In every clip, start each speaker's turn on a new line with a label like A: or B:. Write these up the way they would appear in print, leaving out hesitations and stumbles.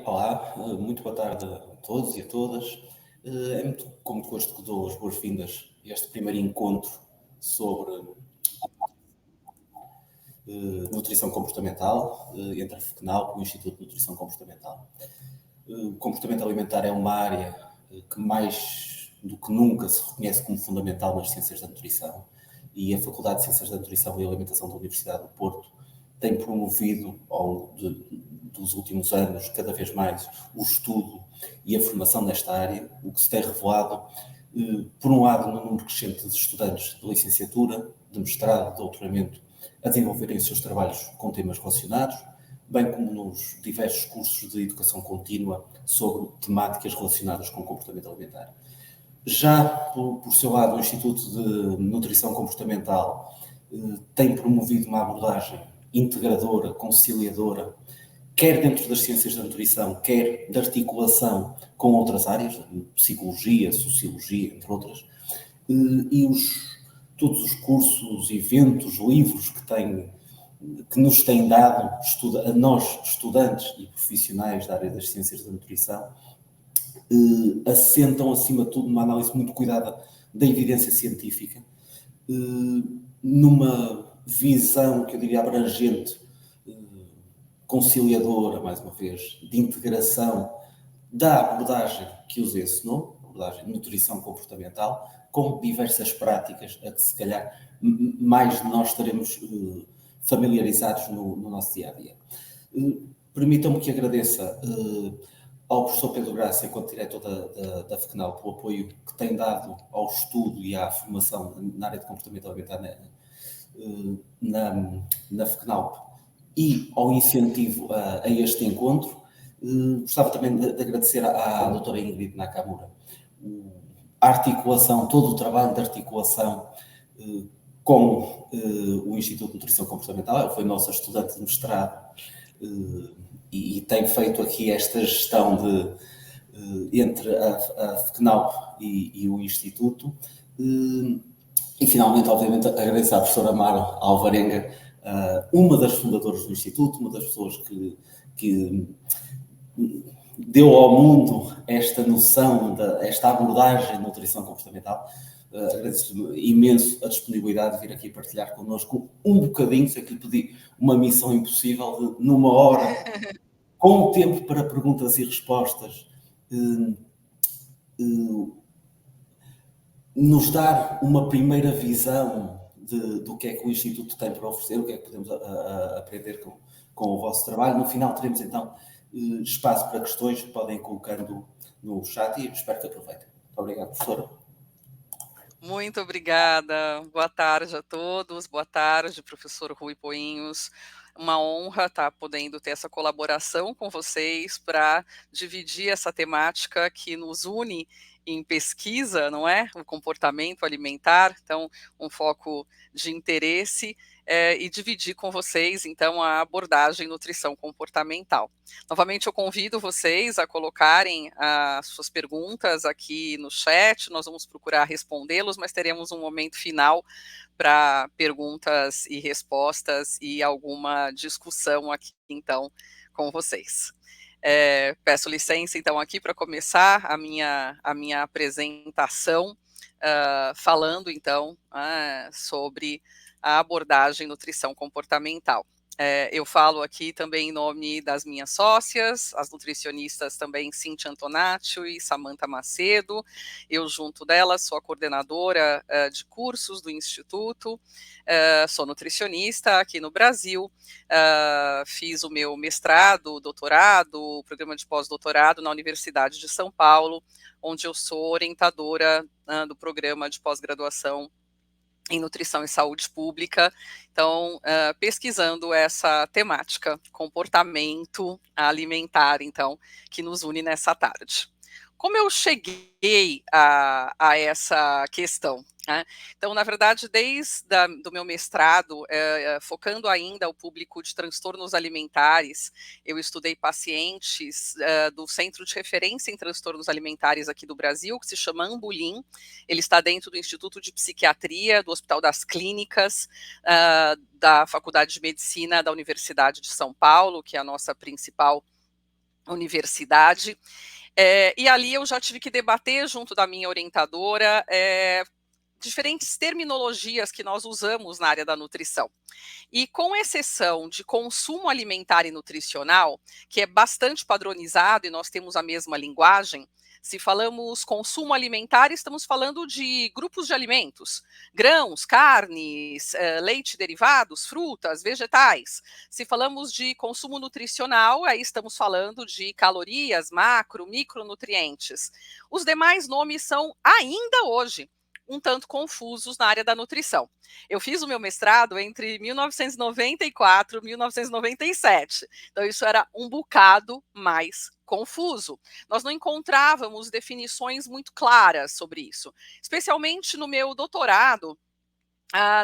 A: Olá, muito boa tarde a todos e a todas. Com muito gosto que dou as boas-vindas a este primeiro encontro sobre nutrição comportamental, entre a FECNAL e o Instituto de Nutrição Comportamental. O comportamento alimentar é uma área que mais do que nunca se reconhece como fundamental nas ciências da nutrição, e a Faculdade de Ciências da Nutrição e Alimentação da Universidade do Porto tem promovido, ao longo dos últimos anos, cada vez mais o estudo e a formação nesta área, o que se tem revelado, por um lado, no número crescente de estudantes de licenciatura, de mestrado, de doutoramento, a desenvolverem os seus trabalhos com temas relacionados, bem como nos diversos cursos de educação contínua sobre temáticas relacionadas com o comportamento alimentar. Já, por seu lado, o Instituto de Nutrição Comportamental tem promovido uma abordagem integradora, conciliadora, quer dentro das ciências da nutrição, quer de articulação com outras áreas, psicologia, sociologia, entre outras, e todos os cursos, eventos, livros que nos têm dado, a nós, estudantes e profissionais da área das ciências da nutrição, assentam, acima de tudo, numa análise muito cuidada da evidência científica, numa visão, que eu diria, abrangente, conciliadora, mais uma vez, de integração da abordagem que os ensinou, abordagem de nutrição comportamental, com diversas práticas a que, se calhar, mais de nós estaremos familiarizados no nosso dia-a-dia. Permitam-me que agradeça ao professor Pedro Graça, enquanto diretor da FECNAL, pelo apoio que tem dado ao estudo e à formação na área de comportamento alimentar na FECNAL e ao incentivo a este encontro. Gostava também de agradecer à doutora Ingrid Nakamura a articulação, todo o trabalho de articulação com o Instituto de Nutrição Comportamental. Ela foi nossa estudante de mestrado e tem feito aqui esta gestão entre a FECNAL e o Instituto. E, finalmente, obviamente, agradeço à professora Mara Alvarenga, uma das fundadoras do Instituto, uma das pessoas que deu ao mundo esta noção, esta abordagem de nutrição comportamental. Agradeço-lhe imenso a disponibilidade de vir aqui partilhar connosco um bocadinho, sei que lhe pedi uma missão impossível, de, numa hora, com o tempo para perguntas e respostas, nos dar uma primeira visão do que é que o Instituto tem para oferecer, o que é que podemos aprender com o vosso trabalho. No final teremos então espaço para questões que podem ir colocando no chat e espero que aproveitem. Muito obrigado, professora.
B: Muito obrigada. Boa tarde a todos. Boa tarde, professor Rui Poinhos. Uma honra estar podendo ter essa colaboração com vocês para dividir essa temática que nos une em pesquisa, não é? O comportamento alimentar, então um foco de interesse e dividir com vocês, então, a abordagem nutrição comportamental. Novamente, eu convido vocês a colocarem as suas perguntas aqui no chat, nós vamos procurar respondê-los, mas teremos um momento final para perguntas e respostas e alguma discussão aqui, então, com vocês. Peço licença, então, aqui para começar a minha apresentação, falando, então, sobre a abordagem nutrição comportamental. Eu falo aqui também em nome das minhas sócias, as nutricionistas também Cíntia Antonaccio e Samantha Macedo. Eu, junto delas, sou a coordenadora de cursos do Instituto, sou nutricionista aqui no Brasil, fiz o meu mestrado, doutorado, programa de pós-doutorado na Universidade de São Paulo, onde eu sou orientadora do programa de pós-graduação em nutrição e saúde pública, então, pesquisando essa temática, comportamento alimentar, então, que nos une nessa tarde. Como eu cheguei a essa questão? Né? Então, na verdade, desde do meu mestrado, focando ainda o público de transtornos alimentares, eu estudei pacientes do Centro de Referência em Transtornos Alimentares aqui do Brasil, que se chama Ambulim. Ele está dentro do Instituto de Psiquiatria, do Hospital das Clínicas, da Faculdade de Medicina da Universidade de São Paulo, que é a nossa principal universidade, e ali eu já tive que debater junto da minha orientadora diferentes terminologias que nós usamos na área da nutrição. E com exceção de consumo alimentar e nutricional, que é bastante padronizado e nós temos a mesma linguagem, se falamos consumo alimentar, estamos falando de grupos de alimentos, grãos, carnes, leite derivados, frutas, vegetais. Se falamos de consumo nutricional, aí estamos falando de calorias, macro, micronutrientes. Os demais nomes são ainda hoje um tanto confusos na área da nutrição. Eu fiz o meu mestrado entre 1994 e 1997, então isso era um bocado mais confuso. Nós não encontrávamos definições muito claras sobre isso, especialmente no meu doutorado.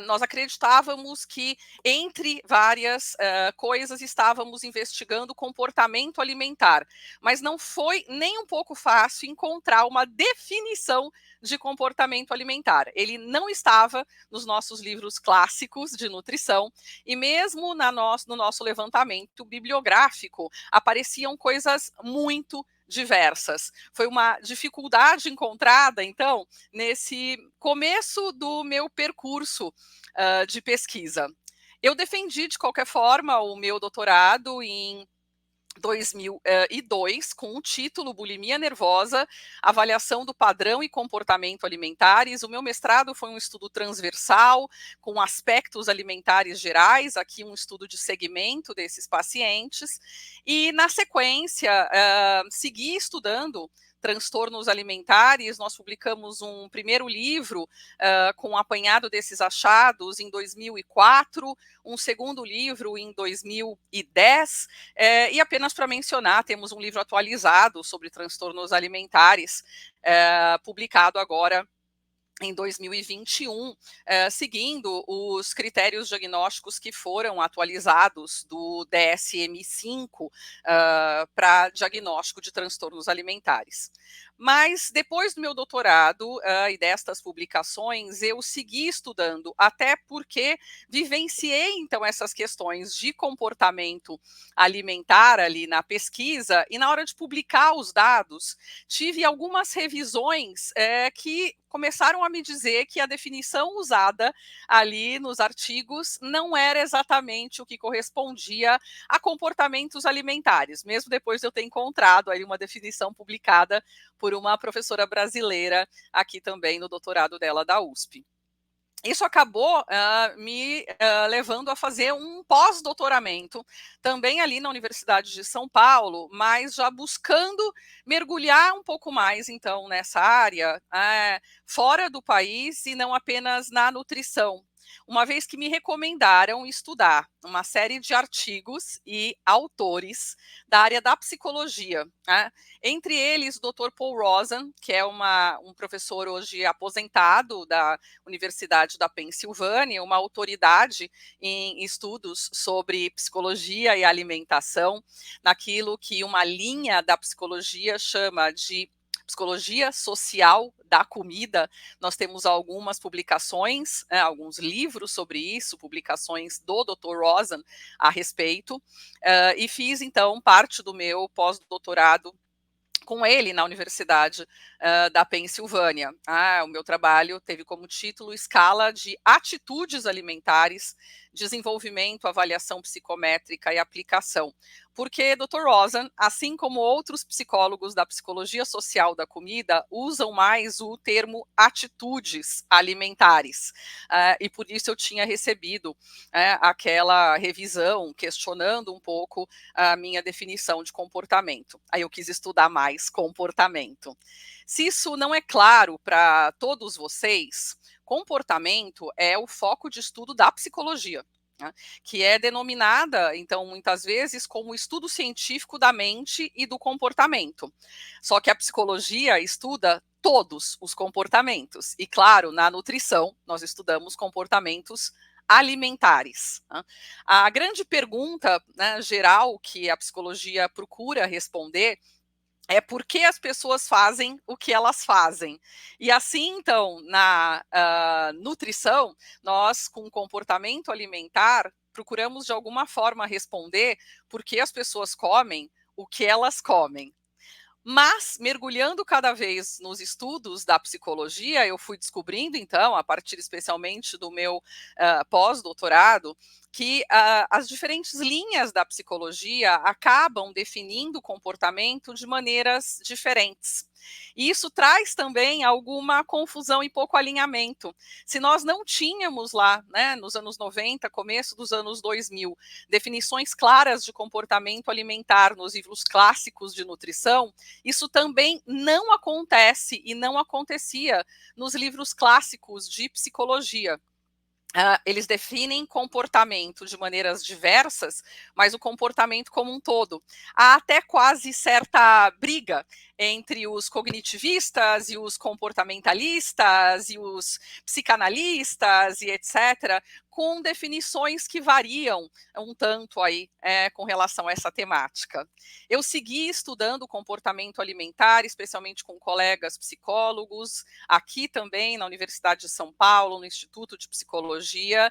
B: Nós acreditávamos que, entre várias coisas, estávamos investigando comportamento alimentar, mas não foi nem um pouco fácil encontrar uma definição de comportamento alimentar. Ele não estava nos nossos livros clássicos de nutrição, e mesmo no nosso levantamento bibliográfico apareciam coisas muito diversas. Foi uma dificuldade encontrada, então, nesse começo do meu percurso de pesquisa. Eu defendi, de qualquer forma, o meu doutorado em 2002, com o título Bulimia Nervosa, Avaliação do Padrão e Comportamento Alimentares. O meu mestrado foi um estudo transversal, com aspectos alimentares gerais, aqui um estudo de segmento desses pacientes, e na sequência, segui estudando transtornos alimentares. Nós publicamos um primeiro livro com um apanhado desses achados em 2004, um segundo livro em 2010, e apenas para mencionar, temos um livro atualizado sobre transtornos alimentares, publicado agora em 2021, seguindo os critérios diagnósticos que foram atualizados do DSM-5 para diagnóstico de transtornos alimentares. Mas depois do meu doutorado e destas publicações, eu segui estudando, até porque vivenciei, então, essas questões de comportamento alimentar ali na pesquisa, e na hora de publicar os dados, tive algumas revisões que começaram a me dizer que a definição usada ali nos artigos não era exatamente o que correspondia a comportamentos alimentares, mesmo depois de eu ter encontrado aí uma definição publicada por uma professora brasileira aqui também no doutorado dela da USP. Isso acabou me levando a fazer um pós-doutoramento, também ali na Universidade de São Paulo, mas já buscando mergulhar um pouco mais, então, nessa área, fora do país e não apenas na nutrição. Uma vez que me recomendaram estudar uma série de artigos e autores da área da psicologia, entre eles o Dr. Paul Rozin, que é um professor hoje aposentado da Universidade da Pensilvânia, uma autoridade em estudos sobre psicologia e alimentação, naquilo que uma linha da psicologia chama de psicologia social da comida. Nós temos algumas publicações, alguns livros sobre isso, publicações do Dr. Rozin a respeito, e fiz, então, parte do meu pós-doutorado com ele na Universidade da Pensilvânia. O meu trabalho teve como título Escala de Atitudes Alimentares, Desenvolvimento, Avaliação Psicométrica e Aplicação. Porque Dr. Rozin, assim como outros psicólogos da psicologia social da comida, usam mais o termo atitudes alimentares. E por isso eu tinha recebido aquela revisão questionando um pouco a minha definição de comportamento. Aí eu quis estudar mais comportamento. Se isso não é claro para todos vocês, comportamento é o foco de estudo da psicologia, que é denominada, então, muitas vezes como estudo científico da mente e do comportamento. Só que a psicologia estuda todos os comportamentos. E, claro, na nutrição, nós estudamos comportamentos alimentares. A grande pergunta, geral que a psicologia procura responder é por que as pessoas fazem o que elas fazem. E assim, então, na nutrição, nós, com comportamento alimentar, procuramos de alguma forma responder por que as pessoas comem o que elas comem. Mas, mergulhando cada vez nos estudos da psicologia, eu fui descobrindo, então, a partir especialmente do meu pós-doutorado, que as diferentes linhas da psicologia acabam definindo o comportamento de maneiras diferentes. E isso traz também alguma confusão e pouco alinhamento. Se nós não tínhamos lá, né, nos anos 90, começo dos anos 2000, definições claras de comportamento alimentar nos livros clássicos de nutrição, isso também não acontece e não acontecia nos livros clássicos de psicologia. Eles definem comportamento de maneiras diversas, mas o comportamento como um todo. Há até quase certa briga entre os cognitivistas e os comportamentalistas e os psicanalistas e etc., com definições que variam um tanto aí com relação a essa temática. Eu segui estudando comportamento alimentar, especialmente com colegas psicólogos, aqui também na Universidade de São Paulo, no Instituto de Psicologia,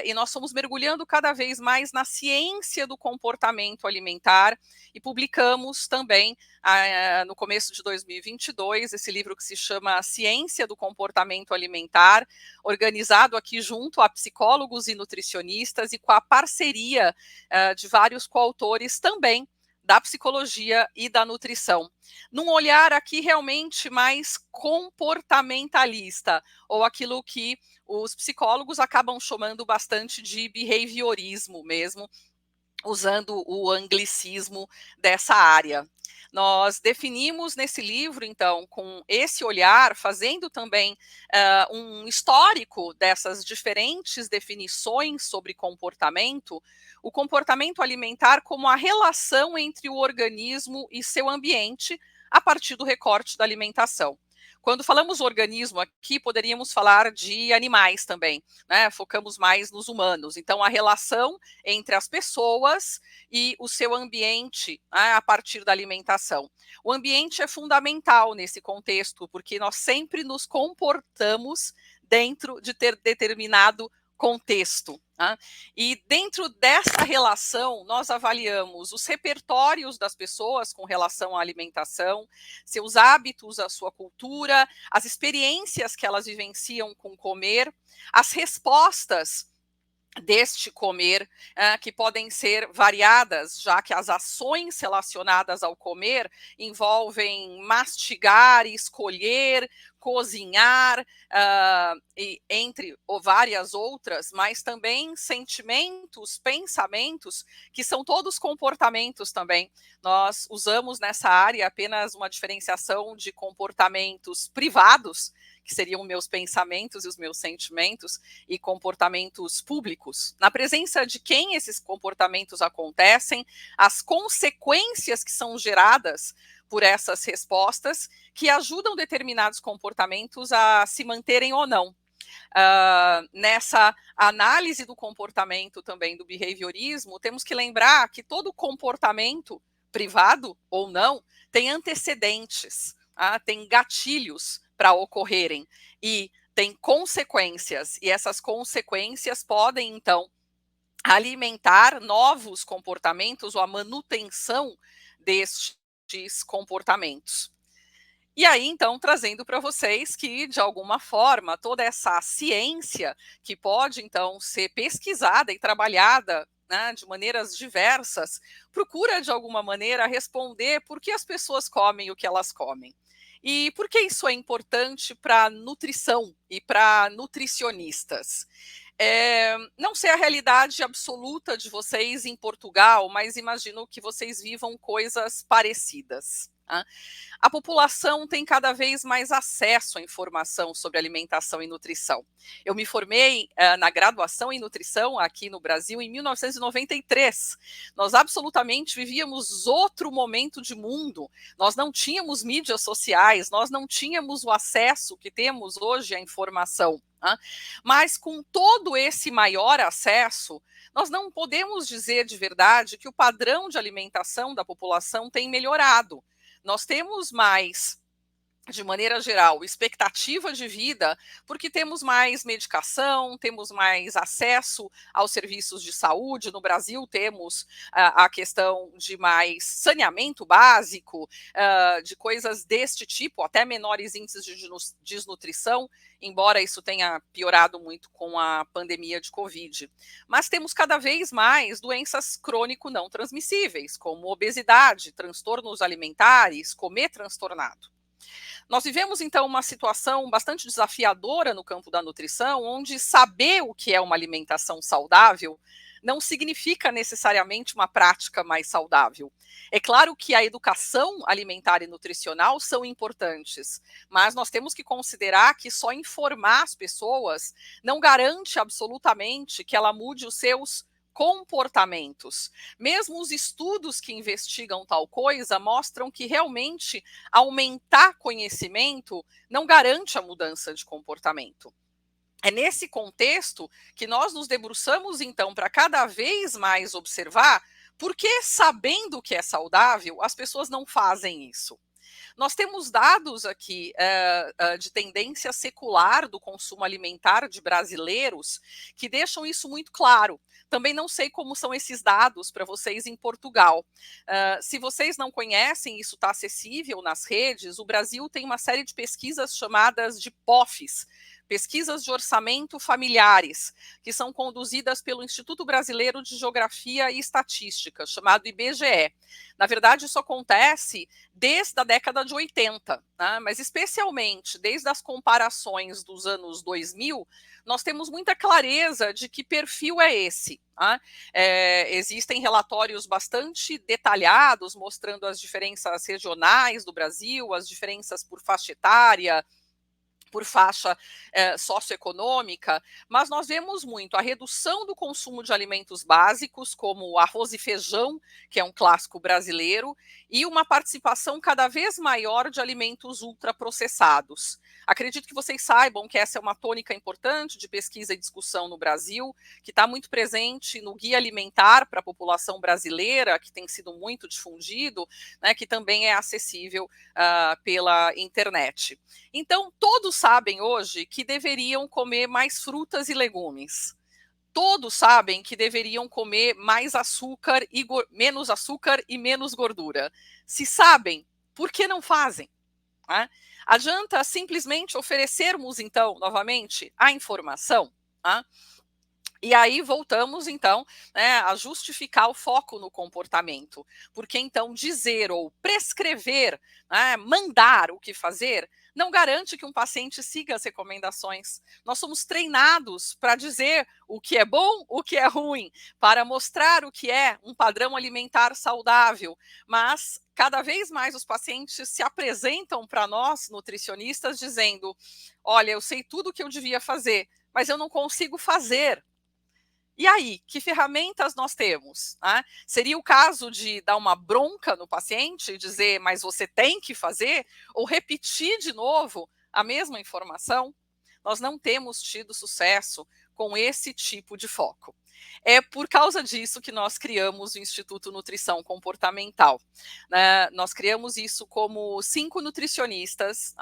B: e nós fomos mergulhando cada vez mais na ciência do comportamento alimentar e publicamos também, no começo de 2022, esse livro que se chama Ciência do Comportamento Alimentar, organizado aqui junto a psicólogos e nutricionistas e com a parceria de vários coautores também da psicologia e da nutrição, num olhar aqui realmente mais comportamentalista, ou aquilo que os psicólogos acabam chamando bastante de behaviorismo mesmo, usando o anglicismo dessa área. Nós definimos nesse livro, então, com esse olhar, fazendo também um histórico dessas diferentes definições sobre comportamento, o comportamento alimentar como a relação entre o organismo e seu ambiente a partir do recorte da alimentação. Quando falamos organismo aqui, poderíamos falar de animais também, né? Focamos mais nos humanos. Então, a relação entre as pessoas e o seu ambiente, né, a partir da alimentação. O ambiente é fundamental nesse contexto, porque nós sempre nos comportamos dentro de determinado contexto. Né? E dentro dessa relação, nós avaliamos os repertórios das pessoas com relação à alimentação, seus hábitos, a sua cultura, as experiências que elas vivenciam com comer, as respostas deste comer, que podem ser variadas, já que as ações relacionadas ao comer envolvem mastigar, escolher, cozinhar, e entre várias outras, mas também sentimentos, pensamentos, que são todos comportamentos também. Nós usamos nessa área apenas uma diferenciação de comportamentos privados, que seriam meus pensamentos e os meus sentimentos, e comportamentos públicos. Na presença de quem esses comportamentos acontecem, as consequências que são geradas por essas respostas, que ajudam determinados comportamentos a se manterem ou não. Nessa análise do comportamento também do behaviorismo, temos que lembrar que todo comportamento, privado ou não, tem antecedentes, tem gatilhos para ocorrerem e tem consequências, e essas consequências podem, então, alimentar novos comportamentos ou a manutenção destes comportamentos. E aí, então, trazendo para vocês que, de alguma forma, toda essa ciência que pode, então, ser pesquisada e trabalhada, né, de maneiras diversas, procura, de alguma maneira, responder por que as pessoas comem o que elas comem. E por que isso é importante para a nutrição e para nutricionistas? Não sei a realidade absoluta de vocês em Portugal, mas imagino que vocês vivam coisas parecidas. A população tem cada vez mais acesso à informação sobre alimentação e nutrição. Eu me formei na graduação em nutrição aqui no Brasil em 1993. Nós absolutamente vivíamos outro momento de mundo. Nós não tínhamos mídias sociais, nós não tínhamos o acesso que temos hoje à informação. Mas com todo esse maior acesso, nós não podemos dizer de verdade que o padrão de alimentação da população tem melhorado. Nós temos mais de maneira geral, expectativa de vida, porque temos mais medicação, temos mais acesso aos serviços de saúde. No Brasil, temos a questão de mais saneamento básico, de coisas deste tipo, até menores índices de desnutrição, embora isso tenha piorado muito com a pandemia de Covid. Mas temos cada vez mais doenças crônico não transmissíveis, como obesidade, transtornos alimentares, comer transtornado. Nós vivemos, então, uma situação bastante desafiadora no campo da nutrição, onde saber o que é uma alimentação saudável não significa necessariamente uma prática mais saudável. É claro que a educação alimentar e nutricional são importantes, mas nós temos que considerar que só informar as pessoas não garante absolutamente que ela mude os seus comportamentos. Mesmo os estudos que investigam tal coisa mostram que realmente aumentar conhecimento não garante a mudança de comportamento. É nesse contexto que nós nos debruçamos, então, para cada vez mais observar por que, sabendo o que é saudável, as pessoas não fazem isso. Nós temos dados aqui de tendência secular do consumo alimentar de brasileiros que deixam isso muito claro. Também não sei como são esses dados para vocês em Portugal. Se vocês não conhecem, isso está acessível nas redes. O Brasil tem uma série de pesquisas chamadas de POFs, pesquisas de orçamento familiares, que são conduzidas pelo Instituto Brasileiro de Geografia e Estatística, chamado IBGE. Na verdade, isso acontece desde a década de 80, né? Mas especialmente desde as comparações dos anos 2000, nós temos muita clareza de que perfil é esse. Tá? Existem relatórios bastante detalhados mostrando as diferenças regionais do Brasil, as diferenças por faixa etária, por faixa socioeconômica, mas nós vemos muito a redução do consumo de alimentos básicos, como arroz e feijão, que é um clássico brasileiro, e uma participação cada vez maior de alimentos ultraprocessados. Acredito que vocês saibam que essa é uma tônica importante de pesquisa e discussão no Brasil, que está muito presente no Guia Alimentar para a População Brasileira, que tem sido muito difundido, né, que também é acessível pela internet. Então, todos sabem hoje que deveriam comer mais frutas e legumes. Todos sabem que deveriam comer mais açúcar e menos açúcar e menos gordura. Se sabem, por que não fazem? Né? Adianta simplesmente oferecermos, então, novamente, a informação? Né? E aí voltamos, então, né, a justificar o foco no comportamento. Porque, então, dizer ou prescrever, né, mandar o que fazer, não garante que um paciente siga as recomendações. Nós somos treinados para dizer o que é bom, o que é ruim, para mostrar o que é um padrão alimentar saudável. Mas cada vez mais os pacientes se apresentam para nós, nutricionistas, dizendo: olha, eu sei tudo o que eu devia fazer, mas eu não consigo fazer. E aí, que ferramentas nós temos? Né? Seria o caso de dar uma bronca no paciente e dizer, mas você tem que fazer? Ou repetir de novo a mesma informação? Nós não temos tido sucesso com esse tipo de foco. É por causa disso que nós criamos o Instituto Nutrição Comportamental. Né? Nós criamos isso como 5 nutricionistas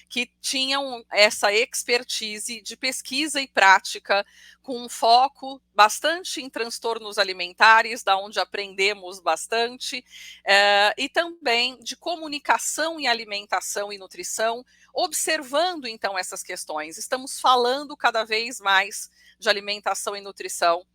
B: que tinham essa expertise de pesquisa e prática com um foco bastante em transtornos alimentares, da onde aprendemos bastante, e também de comunicação em alimentação e nutrição, observando então essas questões. Estamos falando cada vez mais de alimentação e nutrição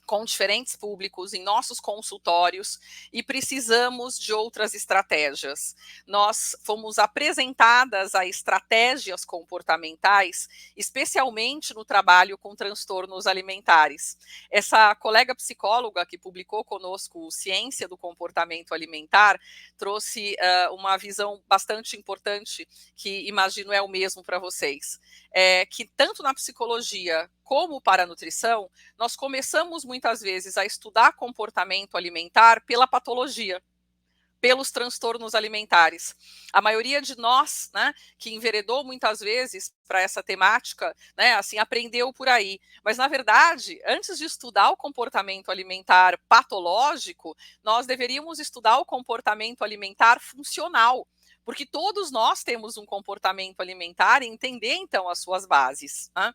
B: com diferentes públicos em nossos consultórios e precisamos de outras estratégias. Nós fomos apresentadas a estratégias comportamentais, especialmente no trabalho com transtornos alimentares. Essa colega psicóloga que publicou conosco Ciência do Comportamento Alimentar trouxe uma visão bastante importante, que imagino é o mesmo para vocês. Que tanto na psicologia como para a nutrição, nós começamos muitas vezes a estudar comportamento alimentar pela patologia, pelos transtornos alimentares. A maioria de nós, né, que enveredou muitas vezes para essa temática, né, assim, aprendeu por aí. Mas, na verdade, antes de estudar o comportamento alimentar patológico, nós deveríamos estudar o comportamento alimentar funcional, porque todos nós temos um comportamento alimentar e entender, então, as suas bases, né?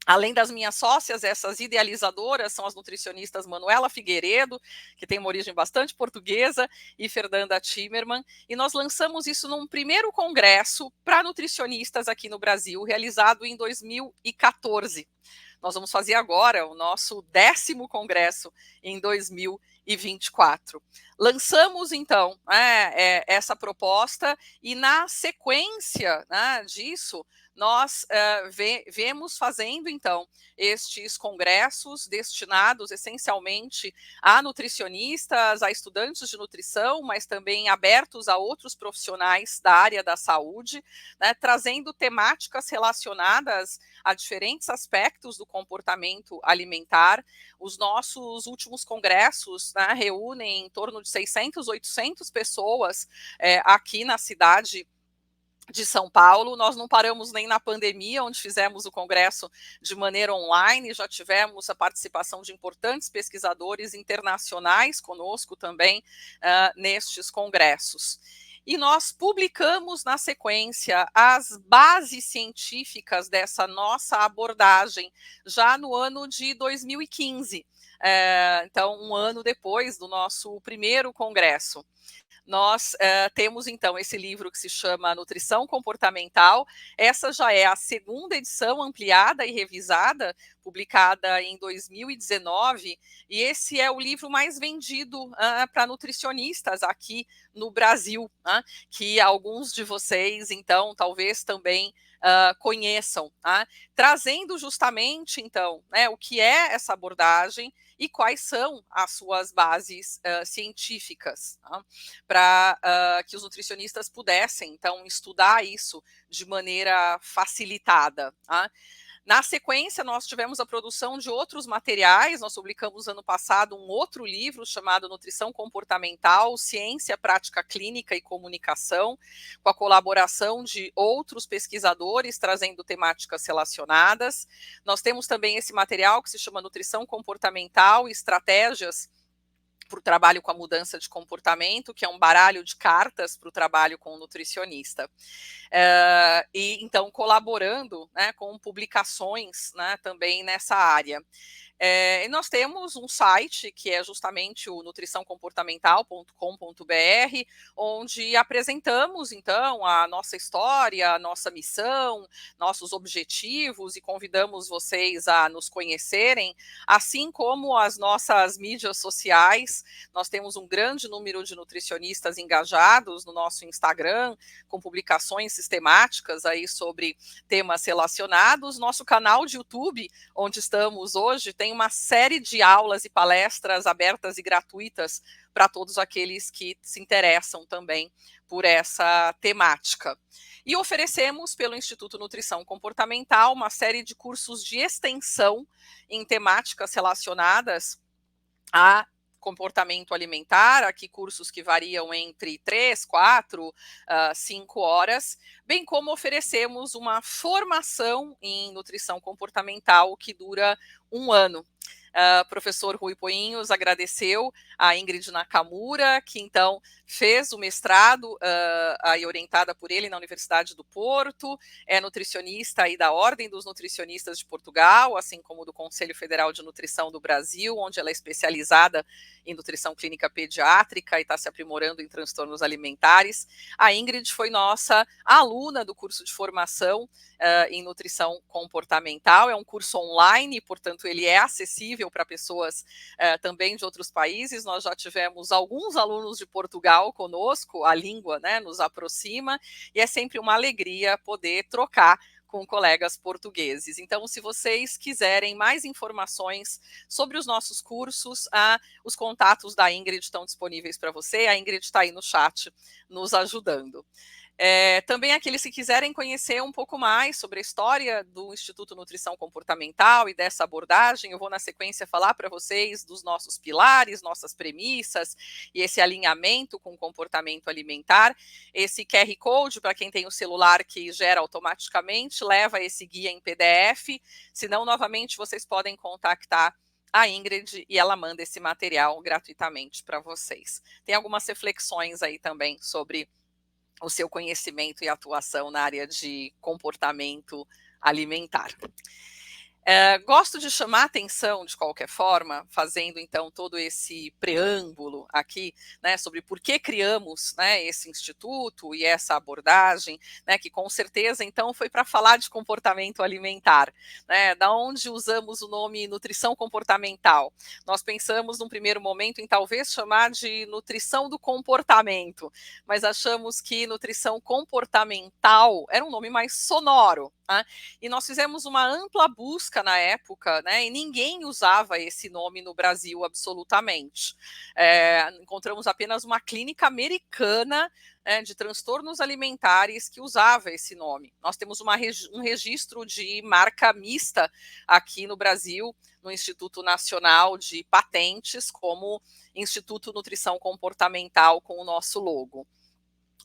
B: Além das minhas sócias, essas idealizadoras são as nutricionistas Manuela Figueiredo, que tem uma origem bastante portuguesa, e Fernanda Timmerman, e nós lançamos isso num primeiro congresso para nutricionistas aqui no Brasil, realizado em 2014. Nós vamos fazer agora o nosso 10º congresso em 2024. Lançamos, então, essa proposta e, na sequência, né, disso, nós vemos fazendo, então, estes congressos destinados essencialmente a nutricionistas, a estudantes de nutrição, mas também abertos a outros profissionais da área da saúde, né, trazendo temáticas relacionadas a diferentes aspectos do comportamento alimentar. Os nossos últimos congressos, né, reúnem em torno de 600, 800 pessoas aqui na cidade de São Paulo. Nós não paramos nem na pandemia, onde fizemos o congresso de maneira online, já tivemos a participação de importantes pesquisadores internacionais conosco também nestes congressos. E nós publicamos na sequência as bases científicas dessa nossa abordagem já no ano de 2015, então um ano depois do nosso primeiro congresso. Nós temos, então, esse livro que se chama Nutrição Comportamental. Essa já é a 2ª edição ampliada e revisada, publicada em 2019, e esse é o livro mais vendido para nutricionistas aqui no Brasil, que alguns de vocês, então, talvez também conheçam, trazendo justamente, então, o que é essa abordagem e quais são as suas bases científicas, para que os nutricionistas pudessem, então, estudar isso de maneira facilitada. Na sequência, nós tivemos a produção de outros materiais. Nós publicamos ano passado um outro livro chamado Nutrição Comportamental, Ciência, Prática Clínica e Comunicação, com a colaboração de outros pesquisadores, trazendo temáticas relacionadas. Nós temos também esse material que se chama Nutrição Comportamental e Estratégias para o trabalho com a mudança de comportamento, que é um baralho de cartas para o trabalho com o nutricionista. E então colaborando, né, com publicações, né, também nessa área. E nós temos um site que é justamente o nutriçãocomportamental.com.br, onde apresentamos, então, a nossa história, a nossa missão, nossos objetivos, e convidamos vocês a nos conhecerem, assim como as nossas mídias sociais. Nós temos um grande número de nutricionistas engajados no nosso Instagram, com publicações sistemáticas aí sobre temas relacionados. Nosso canal de YouTube, onde estamos hoje, tem uma série de aulas e palestras abertas e gratuitas para todos aqueles que se interessam também por essa temática. E oferecemos, pelo Instituto Nutrição Comportamental, uma série de cursos de extensão em temáticas relacionadas a comportamento alimentar, aqui cursos que variam entre 3, 4, 5 horas, bem como oferecemos uma formação em nutrição comportamental que dura 1 ano. Professor Rui Poinhos agradeceu a Ingrid Nakamura, que então fez o mestrado aí orientada por ele na Universidade do Porto, é nutricionista aí da Ordem dos Nutricionistas de Portugal, assim como do Conselho Federal de Nutrição do Brasil, onde ela é especializada em nutrição clínica pediátrica e está se aprimorando em transtornos alimentares. A Ingrid foi nossa aluna do curso de formação em nutrição comportamental. É um curso online, portanto ele é acessível para pessoas também de outros países. Nós já tivemos alguns alunos de Portugal conosco, a língua, né, nos aproxima, e é sempre uma alegria poder trocar com colegas portugueses. Então, se vocês quiserem mais informações sobre os nossos cursos, os contatos da Ingrid estão disponíveis para você. A Ingrid está aí no chat nos ajudando. Também aqueles que quiserem conhecer um pouco mais sobre a história do Instituto Nutrição Comportamental e dessa abordagem, eu vou na sequência falar para vocês dos nossos pilares, nossas premissas e esse alinhamento com o comportamento alimentar. Esse QR Code, para quem tem o celular que gera automaticamente, leva esse guia em PDF, senão, novamente, vocês podem contactar a Ingrid e ela manda esse material gratuitamente para vocês. Tem algumas reflexões aí também sobre o seu conhecimento e atuação na área de comportamento alimentar. Gosto de chamar a atenção, de qualquer forma, fazendo então todo esse preâmbulo aqui, né, sobre por que criamos, né, esse instituto e essa abordagem, né, que com certeza então foi para falar de comportamento alimentar, né, da onde usamos o nome nutrição comportamental. Nós pensamos num primeiro momento em talvez chamar de nutrição do comportamento, mas achamos que nutrição comportamental era um nome mais sonoro, né? E nós fizemos uma ampla busca na época, né, e ninguém usava esse nome no Brasil absolutamente. Encontramos apenas uma clínica americana, de transtornos alimentares que usava esse nome. Nós temos um registro de marca mista aqui no Brasil, no Instituto Nacional de Patentes, como Instituto Nutrição Comportamental, com o nosso logo.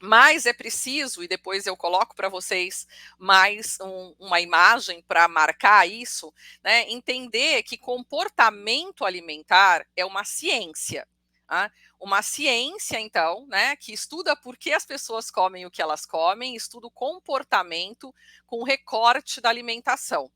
B: Mas é preciso, e depois eu coloco para vocês mais uma imagem para marcar isso, né, entender que comportamento alimentar é uma ciência. Tá? Uma ciência, então, né, que estuda por que as pessoas comem o que elas comem, estuda o comportamento com recorte da alimentação.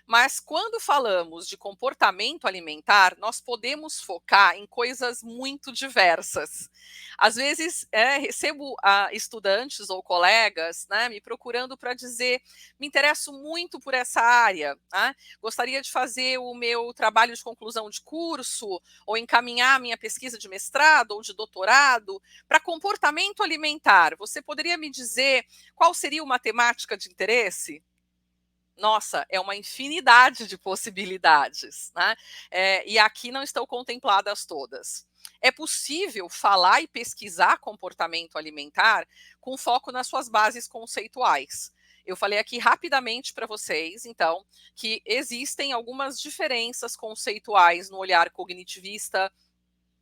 B: Mas quando falamos de comportamento alimentar, nós podemos focar em coisas muito diversas. Às vezes, recebo estudantes ou colegas, né, me procurando para dizer: me interesso muito por essa área, né? Gostaria de fazer o meu trabalho de conclusão de curso, ou encaminhar a minha pesquisa de mestrado ou de doutorado para comportamento alimentar. Você poderia me dizer qual seria uma temática de interesse? Nossa, é uma infinidade de possibilidades, né? E aqui não estão contempladas todas. É possível falar e pesquisar comportamento alimentar com foco nas suas bases conceituais. Eu falei aqui rapidamente para vocês, então, que existem algumas diferenças conceituais no olhar cognitivista,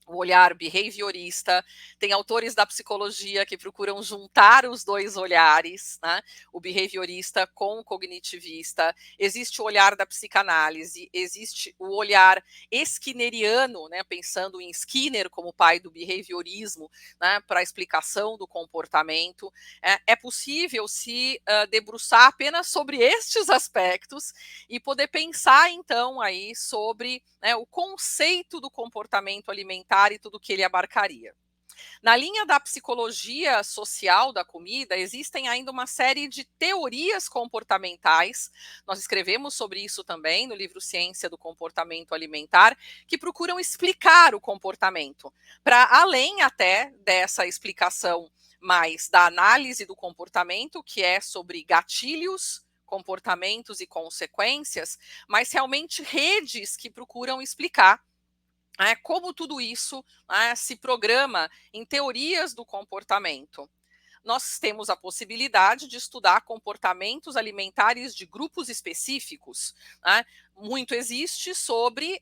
B: o olhar behaviorista, tem autores da psicologia que procuram juntar os dois olhares, né, o behaviorista com o cognitivista, existe o olhar da psicanálise, existe o olhar skinneriano, né, pensando em Skinner como pai do behaviorismo, né, para a explicação do comportamento. É possível se debruçar apenas sobre estes aspectos e poder pensar, então, aí sobre, né, o conceito do comportamento alimentar e tudo que ele abarcaria. Na linha da psicologia social da comida, existem ainda uma série de teorias comportamentais. Nós escrevemos sobre isso também no livro Ciência do Comportamento Alimentar, que procuram explicar o comportamento, para além até dessa explicação mais da análise do comportamento, que é sobre gatilhos, comportamentos e consequências, mas realmente redes que procuram explicar como tudo isso se programa em teorias do comportamento. Nós temos a possibilidade de estudar comportamentos alimentares de grupos específicos. Né? Muito existe sobre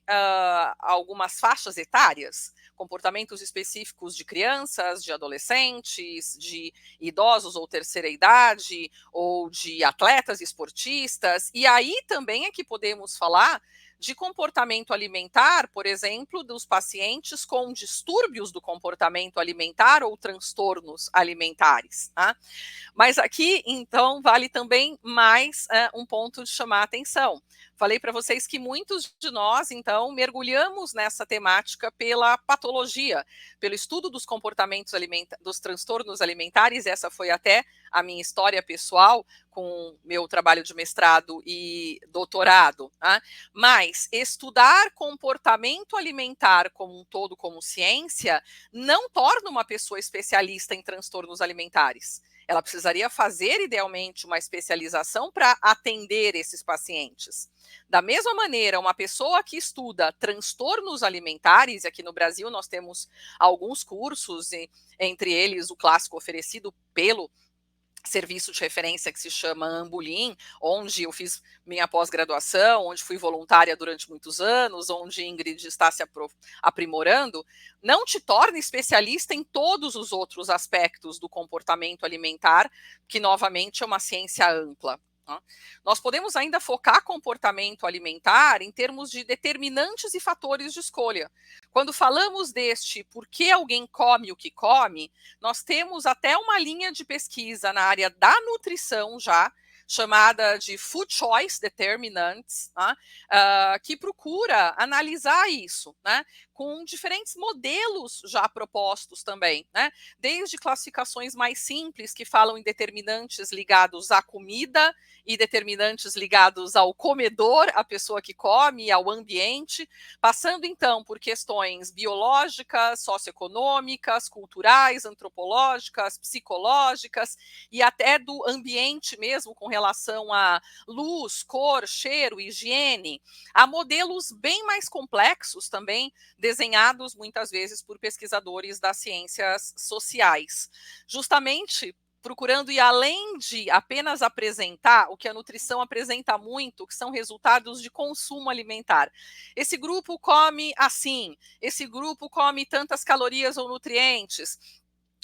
B: algumas faixas etárias, comportamentos específicos de crianças, de adolescentes, de idosos ou terceira idade, ou de atletas esportistas. E aí também é que podemos falar de comportamento alimentar, por exemplo, dos pacientes com distúrbios do comportamento alimentar ou transtornos alimentares. Tá? Mas aqui, então, vale também mais um ponto de chamar a atenção. Falei para vocês que muitos de nós, então, mergulhamos nessa temática pela patologia, pelo estudo dos comportamentos dos transtornos alimentares. Essa foi até a minha história pessoal com meu trabalho de mestrado e doutorado. Tá? Mas estudar comportamento alimentar como um todo, como ciência, não torna uma pessoa especialista em transtornos alimentares. Ela precisaria fazer, idealmente, uma especialização para atender esses pacientes. Da mesma maneira, uma pessoa que estuda transtornos alimentares, aqui no Brasil nós temos alguns cursos, entre eles o clássico oferecido pelo serviço de referência que se chama Ambulim, onde eu fiz minha pós-graduação, onde fui voluntária durante muitos anos, onde Ingrid está se aprimorando, não te torna especialista em todos os outros aspectos do comportamento alimentar, que novamente é uma ciência ampla. Tá? Nós podemos ainda focar comportamento alimentar em termos de determinantes e fatores de escolha. Quando falamos deste por que alguém come o que come, nós temos até uma linha de pesquisa na área da nutrição já, chamada de Food Choice Determinants, tá? Que procura analisar isso, né? Com diferentes modelos já propostos também, né? Desde classificações mais simples, que falam em determinantes ligados à comida, e determinantes ligados ao comedor, a pessoa que come, ao ambiente, passando então por questões biológicas, socioeconômicas, culturais, antropológicas, psicológicas e até do ambiente mesmo com relação a luz, cor, cheiro, higiene. Há modelos bem mais complexos também, desenhados muitas vezes por pesquisadores das ciências sociais. Justamente procurando ir além de apenas apresentar o que a nutrição apresenta muito, que são resultados de consumo alimentar. Esse grupo come assim, esse grupo come tantas calorias ou nutrientes,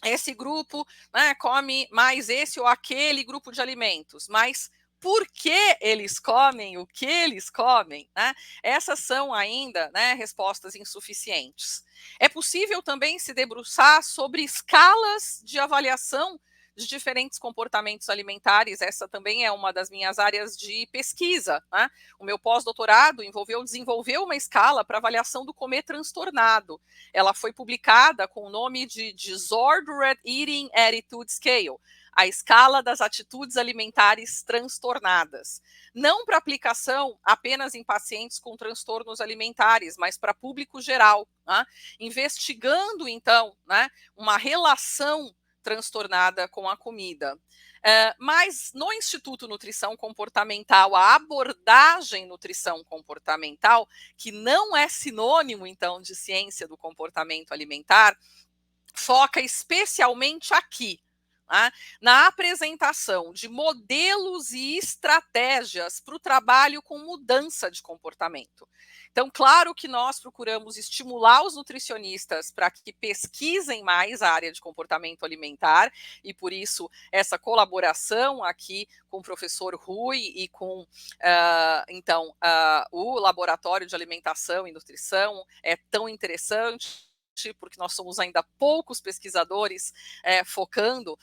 B: esse grupo, né, come mais esse ou aquele grupo de alimentos, mas por que eles comem o que eles comem, né? Essas são ainda, né, respostas insuficientes. É possível também se debruçar sobre escalas de avaliação de diferentes comportamentos alimentares. Essa também é uma das minhas áreas de pesquisa, né? O meu pós-doutorado envolveu desenvolver uma escala para avaliação do comer transtornado. Ela foi publicada com o nome de Disordered Eating Attitude Scale, a escala das atitudes alimentares transtornadas. Não para aplicação apenas em pacientes com transtornos alimentares, mas para público geral, né? Investigando, então, né, uma relação transtornada com a comida. Mas no Instituto Nutrição Comportamental, a abordagem nutrição comportamental, que não é sinônimo, então, de ciência do comportamento alimentar, foca especialmente aqui, né, na apresentação de modelos e estratégias para o trabalho com mudança de comportamento. Então, claro que nós procuramos estimular os nutricionistas para que pesquisem mais a área de comportamento alimentar, e por isso essa colaboração aqui com o professor Rui e com, o Laboratório de Alimentação e Nutrição é tão interessante, porque nós somos ainda poucos pesquisadores focando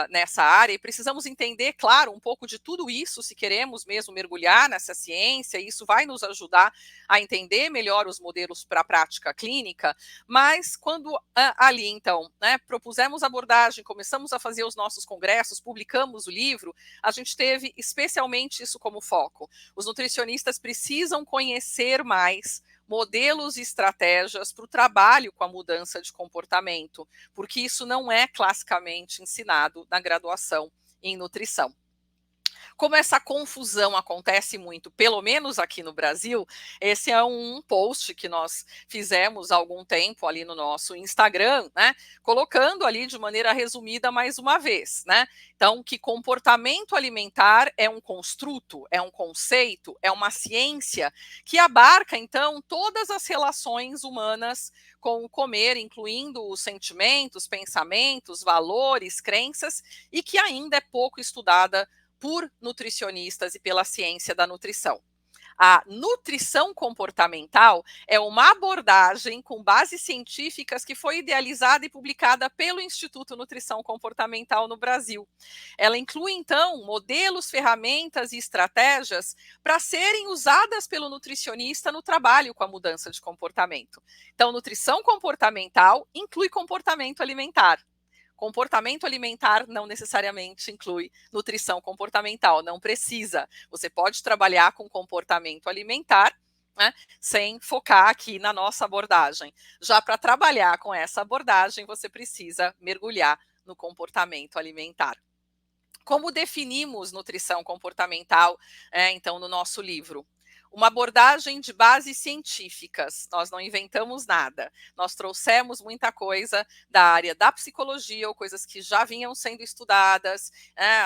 B: nessa área, e precisamos entender, claro, um pouco de tudo isso, se queremos mesmo mergulhar nessa ciência. Isso vai nos ajudar a entender melhor os modelos para a prática clínica, mas quando ali, então, né, propusemos a abordagem, começamos a fazer os nossos congressos, publicamos o livro, a gente teve especialmente isso como foco. Os nutricionistas precisam conhecer mais modelos e estratégias para o trabalho com a mudança de comportamento, porque isso não é classicamente ensinado na graduação em nutrição. Como essa confusão acontece muito, pelo menos aqui no Brasil, esse é um post que nós fizemos há algum tempo ali no nosso Instagram, né? Colocando ali de maneira resumida mais uma vez, né? Então, que comportamento alimentar é um construto, é um conceito, é uma ciência que abarca, então, todas as relações humanas com o comer, incluindo os sentimentos, pensamentos, valores, crenças, e que ainda é pouco estudada por nutricionistas e pela ciência da nutrição. A nutrição comportamental é uma abordagem com bases científicas que foi idealizada e publicada pelo Instituto Nutrição Comportamental no Brasil. Ela inclui, então, modelos, ferramentas e estratégias para serem usadas pelo nutricionista no trabalho com a mudança de comportamento. Então, nutrição comportamental inclui comportamento alimentar. Comportamento alimentar não necessariamente inclui nutrição comportamental, não precisa. Você pode trabalhar com comportamento alimentar, né, sem focar aqui na nossa abordagem. Já para trabalhar com essa abordagem, você precisa mergulhar no comportamento alimentar. Como definimos nutrição comportamental, então, no nosso livro? Uma abordagem de bases científicas. Nós não inventamos nada. Nós trouxemos muita coisa da área da psicologia, ou coisas que já vinham sendo estudadas,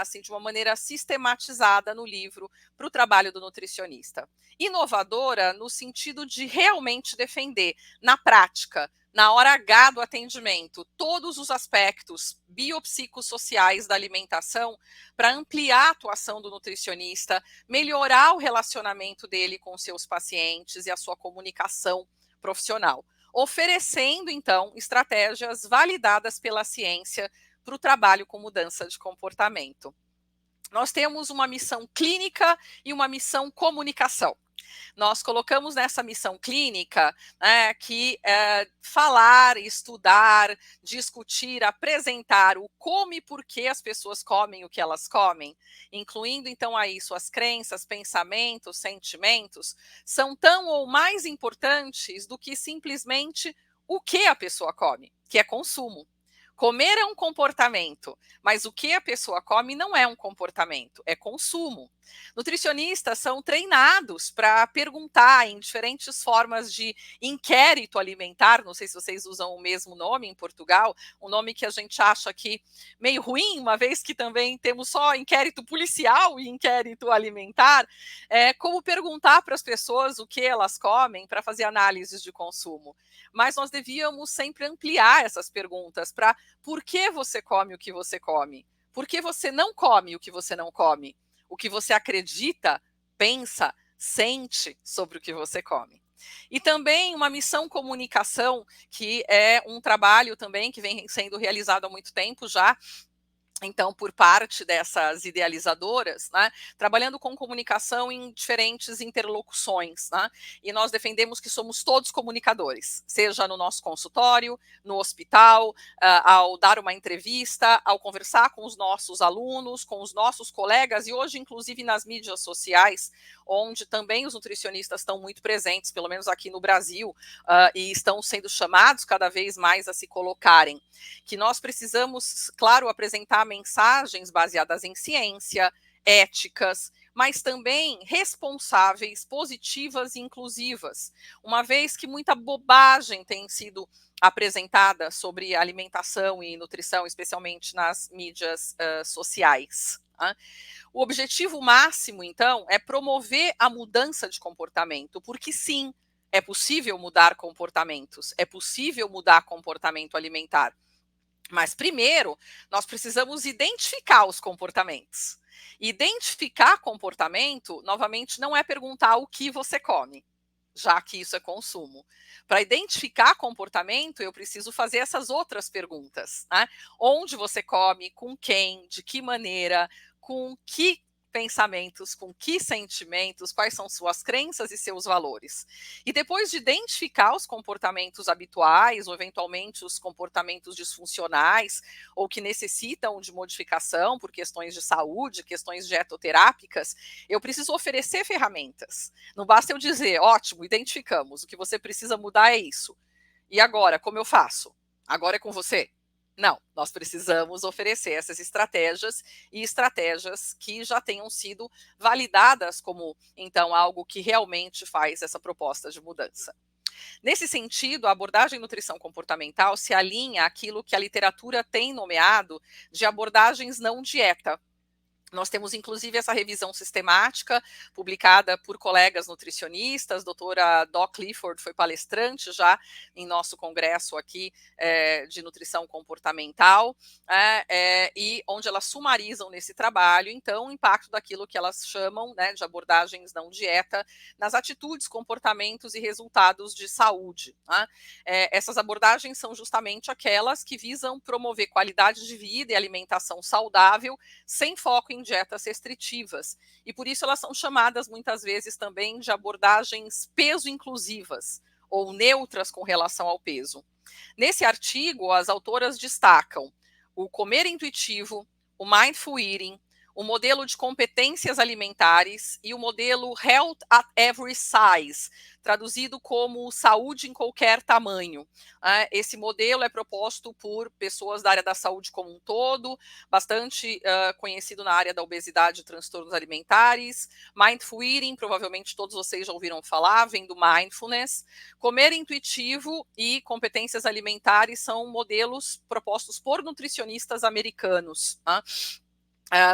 B: assim, de uma maneira sistematizada no livro, para o trabalho do nutricionista. Inovadora no sentido de realmente defender, na prática, na hora H do atendimento, todos os aspectos biopsicossociais da alimentação para ampliar a atuação do nutricionista, melhorar o relacionamento dele com seus pacientes e a sua comunicação profissional, oferecendo, então, estratégias validadas pela ciência para o trabalho com mudança de comportamento. Nós temos uma missão clínica e uma missão comunicação. Nós colocamos nessa missão clínica que falar, estudar, discutir, apresentar o como e por que as pessoas comem o que elas comem, incluindo então aí suas crenças, pensamentos, sentimentos, são tão ou mais importantes do que simplesmente o que a pessoa come, que é consumo. Comer é um comportamento, mas o que a pessoa come não é um comportamento, é consumo. Nutricionistas são treinados para perguntar em diferentes formas de inquérito alimentar, não sei se vocês usam o mesmo nome em Portugal, um nome que a gente acha aqui meio ruim, uma vez que também temos só inquérito policial e inquérito alimentar, como perguntar para as pessoas o que elas comem para fazer análises de consumo. Mas nós devíamos sempre ampliar essas perguntas para por que você come o que você come? Por que você não come o que você não come? O que você acredita, pensa, sente sobre o que você come. E também uma missão comunicação, que é um trabalho também que vem sendo realizado há muito tempo já, então, por parte dessas idealizadoras, trabalhando com comunicação em diferentes interlocuções, e nós defendemos que somos todos comunicadores, seja no nosso consultório, no hospital, ao dar uma entrevista, ao conversar com os nossos alunos, com os nossos colegas, e hoje, inclusive, nas mídias sociais, onde também os nutricionistas estão muito presentes, pelo menos aqui no Brasil, e estão sendo chamados cada vez mais a se colocarem. Que nós precisamos, claro, apresentar mensagens baseadas em ciência, éticas, mas também responsáveis, positivas e inclusivas, uma vez que muita bobagem tem sido apresentada sobre alimentação e nutrição, especialmente nas mídias sociais. O objetivo máximo, então, é promover a mudança de comportamento, porque sim, é possível mudar comportamentos, é possível mudar comportamento alimentar. Mas primeiro, nós precisamos identificar os comportamentos. Identificar comportamento, novamente, não é perguntar o que você come, já que isso é consumo. Para identificar comportamento, eu preciso fazer essas outras perguntas. Onde você come, com quem, de que maneira, com que pensamentos, com que sentimentos, quais são suas crenças e seus valores. E depois de identificar os comportamentos habituais, ou eventualmente os comportamentos disfuncionais, ou que necessitam de modificação por questões de saúde, questões dietoterápicas, eu preciso oferecer ferramentas. Não basta eu dizer, ótimo, identificamos, o que você precisa mudar é isso. E agora, como eu faço? Agora é com você? Não, nós precisamos oferecer essas estratégias e estratégias que já tenham sido validadas como, então, algo que realmente faz essa proposta de mudança. Nesse sentido, a abordagem nutrição comportamental se alinha àquilo que a literatura tem nomeado de abordagens não dieta. Nós temos, inclusive, essa revisão sistemática, publicada por colegas nutricionistas, doutora Doc Clifford foi palestrante já em nosso congresso aqui de nutrição comportamental, e onde elas sumarizam nesse trabalho, então, o impacto daquilo que elas chamam de abordagens não dieta nas atitudes, comportamentos e resultados de saúde. Essas abordagens são justamente aquelas que visam promover qualidade de vida e alimentação saudável, sem foco em dietas restritivas, e por isso elas são chamadas muitas vezes também de abordagens peso-inclusivas, ou neutras com relação ao peso. Nesse artigo, as autoras destacam o comer intuitivo, o mindful eating, o modelo de competências alimentares e o modelo Health at Every Size, traduzido como saúde em qualquer tamanho. Esse modelo é proposto por pessoas da área da saúde como um todo, bastante conhecido na área da obesidade e transtornos alimentares. Mindful Eating, provavelmente todos vocês já ouviram falar, vem do mindfulness. Comer intuitivo e competências alimentares são modelos propostos por nutricionistas americanos.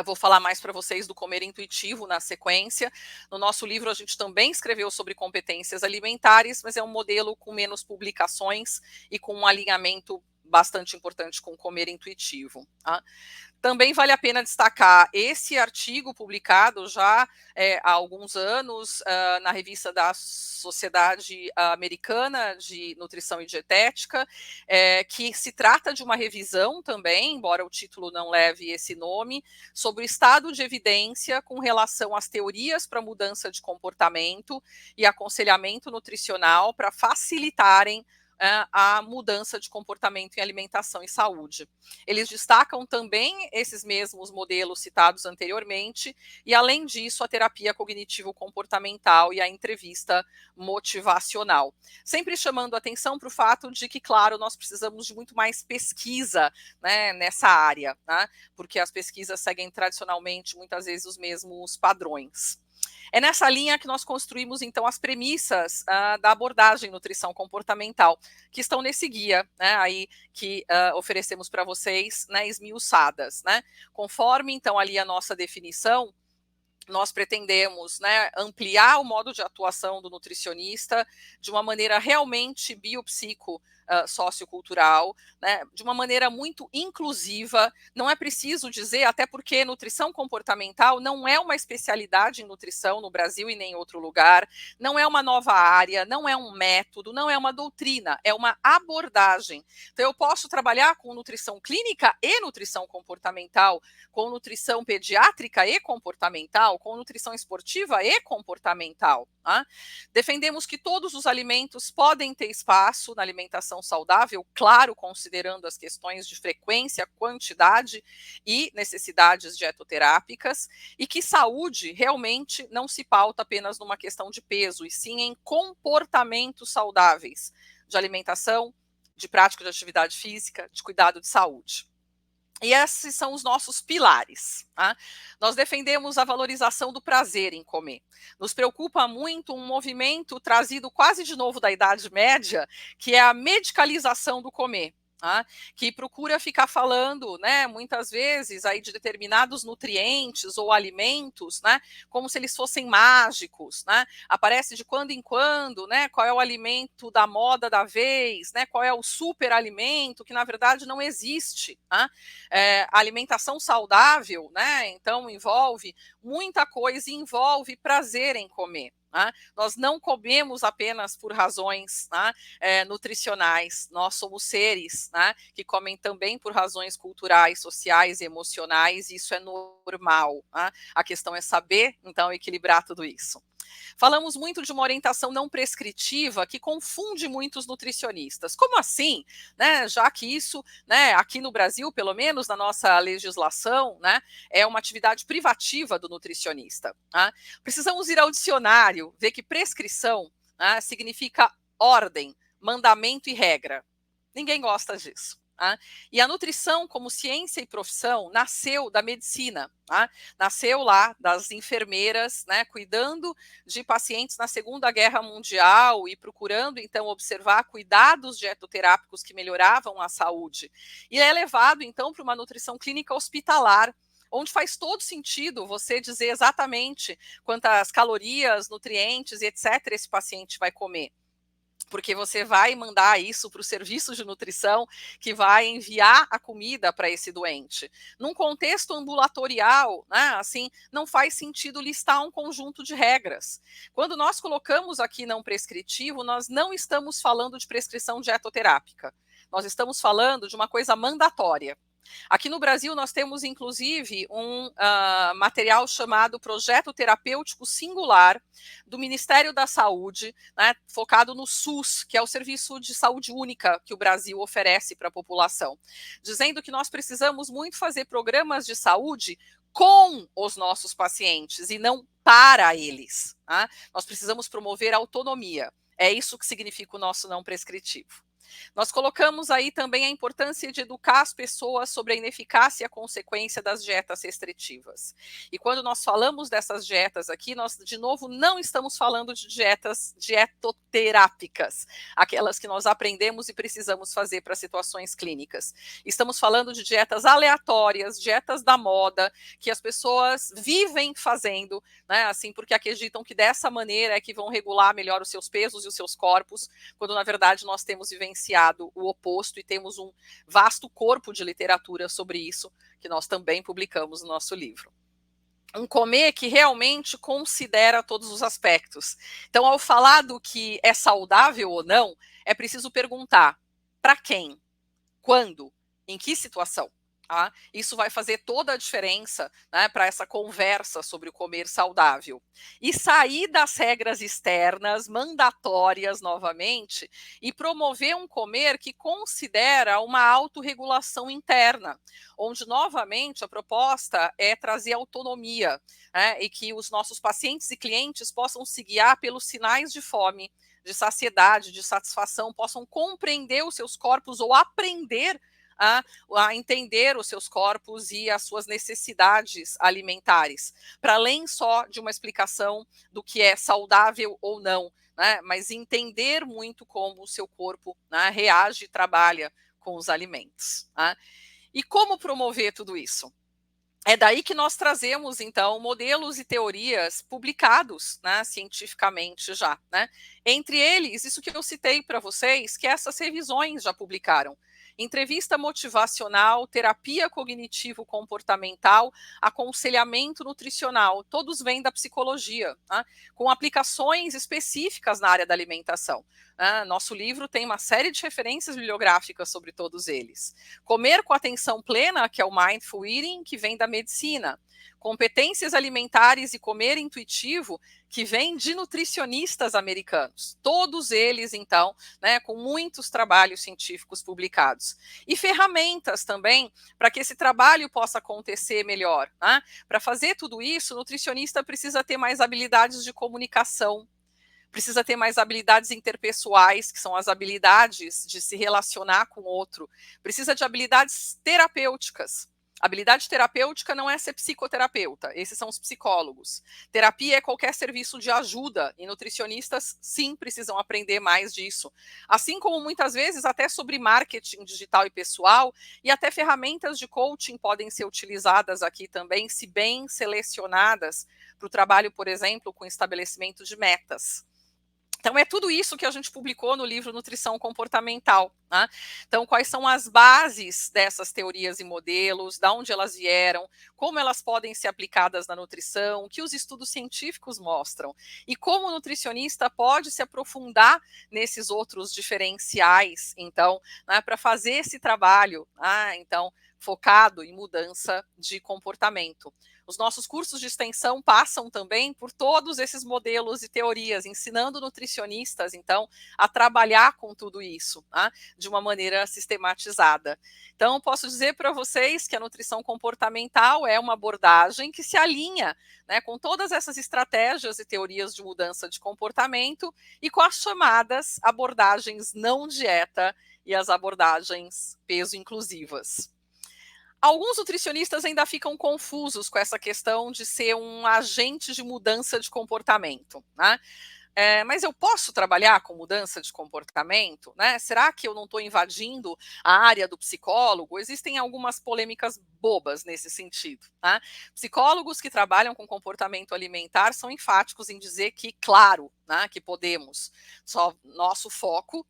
B: Vou falar mais para vocês do comer intuitivo na sequência. No nosso livro, a gente também escreveu sobre competências alimentares, mas é um modelo com menos publicações e com um alinhamento bastante importante com o comer intuitivo. Tá? Também vale a pena destacar esse artigo publicado já há alguns anos na revista da Sociedade Americana de Nutrição e Dietética, que se trata de uma revisão também, embora o título não leve esse nome, sobre o estado de evidência com relação às teorias para mudança de comportamento e aconselhamento nutricional para facilitarem a mudança de comportamento em alimentação e saúde. Eles destacam também esses mesmos modelos citados anteriormente e, além disso, a terapia cognitivo-comportamental e a entrevista motivacional. Sempre chamando atenção para o fato de que, claro, nós precisamos de muito mais pesquisa, né, nessa área, né, porque as pesquisas seguem tradicionalmente, muitas vezes, os mesmos padrões. É nessa linha que nós construímos, então, as premissas da abordagem nutrição comportamental, que estão nesse guia, né, aí, que oferecemos para vocês, né, esmiuçadas. Né? Conforme, então, ali a nossa definição, nós pretendemos, né, ampliar o modo de atuação do nutricionista de uma maneira realmente biopsico sociocultural, né, de uma maneira muito inclusiva. Não é preciso dizer, até porque nutrição comportamental não é uma especialidade em nutrição no Brasil e nem em outro lugar, não é uma nova área, não é um método, não é uma doutrina, é uma abordagem. Então, eu posso trabalhar com nutrição clínica e nutrição comportamental, com nutrição pediátrica e comportamental, com nutrição esportiva e comportamental. Tá? Defendemos que todos os alimentos podem ter espaço na alimentação saudável, claro, considerando as questões de frequência, quantidade e necessidades dietoterápicas, e que saúde realmente não se pauta apenas numa questão de peso, e sim em comportamentos saudáveis, de alimentação, de prática de atividade física, de cuidado de saúde. E esses são os nossos pilares. Tá? Nós defendemos a valorização do prazer em comer. Nos preocupa muito um movimento trazido quase de novo da Idade Média, que é a medicalização do comer. Tá? Que procura ficar falando, né, muitas vezes aí de determinados nutrientes ou alimentos, né, como se eles fossem mágicos, né? Aparece de quando em quando, né, qual é o alimento da moda da vez, né, qual é o super alimento que na verdade não existe. Tá? A alimentação saudável, né, então envolve muita coisa e envolve prazer em comer. Né? Nós não comemos apenas por razões, né, nutricionais, nós somos seres, né, que comem também por razões culturais, sociais e emocionais, e isso é normal. Né? A questão é saber, então, equilibrar tudo isso. Falamos muito de uma orientação não prescritiva que confunde muitos nutricionistas. Como assim? Né? Já que isso, né, aqui no Brasil, pelo menos na nossa legislação, né, é uma atividade privativa do nutricionista. Tá? Precisamos ir ao dicionário, ver que prescrição, né, significa ordem, mandamento e regra. Ninguém gosta disso. Tá? E a nutrição, como ciência e profissão, nasceu da medicina, tá? Nasceu lá das enfermeiras, né, cuidando de pacientes na Segunda Guerra Mundial e procurando, então, observar cuidados dietoterápicos que melhoravam a saúde. E é levado, então, para uma nutrição clínica hospitalar, onde faz todo sentido você dizer exatamente quantas calorias, nutrientes e etc. esse paciente vai comer. Porque você vai mandar isso para o serviço de nutrição que vai enviar a comida para esse doente. Num contexto ambulatorial, né, assim, não faz sentido listar um conjunto de regras. Quando nós colocamos aqui não prescritivo, nós não estamos falando de prescrição dietoterápica. Nós estamos falando de uma coisa mandatória. Aqui no Brasil, nós temos, inclusive, um material chamado Projeto Terapêutico Singular do Ministério da Saúde, né, focado no SUS, que é o Serviço de Saúde Única que o Brasil oferece para a população, dizendo que nós precisamos muito fazer programas de saúde com os nossos pacientes e não para eles. Tá? Nós precisamos promover autonomia. É isso que significa o nosso não prescritivo. Nós colocamos aí também a importância de educar as pessoas sobre a ineficácia e a consequência das dietas restritivas. E quando nós falamos dessas dietas aqui, nós, de novo, não estamos falando de dietas dietoterápicas, aquelas que nós aprendemos e precisamos fazer para situações clínicas. Estamos falando de dietas aleatórias, dietas da moda, que as pessoas vivem fazendo, né, assim, porque acreditam que dessa maneira é que vão regular melhor os seus pesos e os seus corpos, quando na verdade nós temos vivenciado o oposto e temos um vasto corpo de literatura sobre isso, que nós também publicamos no nosso livro. Um comer que realmente considera todos os aspectos. Então, ao falar do que é saudável ou não, é preciso perguntar para quem, quando, em que situação. Tá? Isso vai fazer toda a diferença, né, para essa conversa sobre o comer saudável. E sair das regras externas, mandatórias novamente, e promover um comer que considera uma autorregulação interna, onde novamente a proposta é trazer autonomia, né, e que os nossos pacientes e clientes possam se guiar pelos sinais de fome, de saciedade, de satisfação, possam compreender os seus corpos ou aprender a entender os seus corpos e as suas necessidades alimentares, para além só de uma explicação do que é saudável ou não, né, mas entender muito como o seu corpo, né, reage e trabalha com os alimentos. Né? E como promover tudo isso? É daí que nós trazemos, então, modelos e teorias publicados, né, cientificamente já. Né? Entre eles, isso que eu citei para vocês, que essas revisões já publicaram. Entrevista motivacional, terapia cognitivo-comportamental, aconselhamento nutricional, todos vêm da psicologia, né, com aplicações específicas na área da alimentação. Nosso livro tem uma série de referências bibliográficas sobre todos eles. Comer com atenção plena, que é o Mindful Eating, que vem da medicina. Competências alimentares e comer intuitivo, que vem de nutricionistas americanos. Todos eles, então, né, com muitos trabalhos científicos publicados. E ferramentas também, para que esse trabalho possa acontecer melhor. Né? Para fazer tudo isso, o nutricionista precisa ter mais habilidades de comunicação, precisa ter mais habilidades interpessoais, que são as habilidades de se relacionar com o outro, precisa de habilidades terapêuticas. Habilidade terapêutica não é ser psicoterapeuta, esses são os psicólogos. Terapia é qualquer serviço de ajuda, e nutricionistas, sim, precisam aprender mais disso. Assim como muitas vezes até sobre marketing digital e pessoal, e até ferramentas de coaching podem ser utilizadas aqui também, se bem selecionadas para o trabalho, por exemplo, com estabelecimento de metas. Então, é tudo isso que a gente publicou no livro Nutrição Comportamental. Né? Então, quais são as bases dessas teorias e modelos, de onde elas vieram, como elas podem ser aplicadas na nutrição, o que os estudos científicos mostram, e como o nutricionista pode se aprofundar nesses outros diferenciais, então, né, para fazer esse trabalho, então, focado em mudança de comportamento. Os nossos cursos de extensão passam também por todos esses modelos e teorias, ensinando nutricionistas, então, a trabalhar com tudo isso, tá? De uma maneira sistematizada. Então, posso dizer para vocês que a nutrição comportamental é uma abordagem que se alinha, né, com todas essas estratégias e teorias de mudança de comportamento e com as chamadas abordagens não dieta e as abordagens peso inclusivas. Alguns nutricionistas ainda ficam confusos com essa questão de ser um agente de mudança de comportamento, né? Mas eu posso trabalhar com mudança de comportamento? Né? Será que eu não estou invadindo a área do psicólogo? Existem algumas polêmicas bobas nesse sentido. Tá? Psicólogos que trabalham com comportamento alimentar são enfáticos em dizer que, claro, né, que podemos. Só nosso foco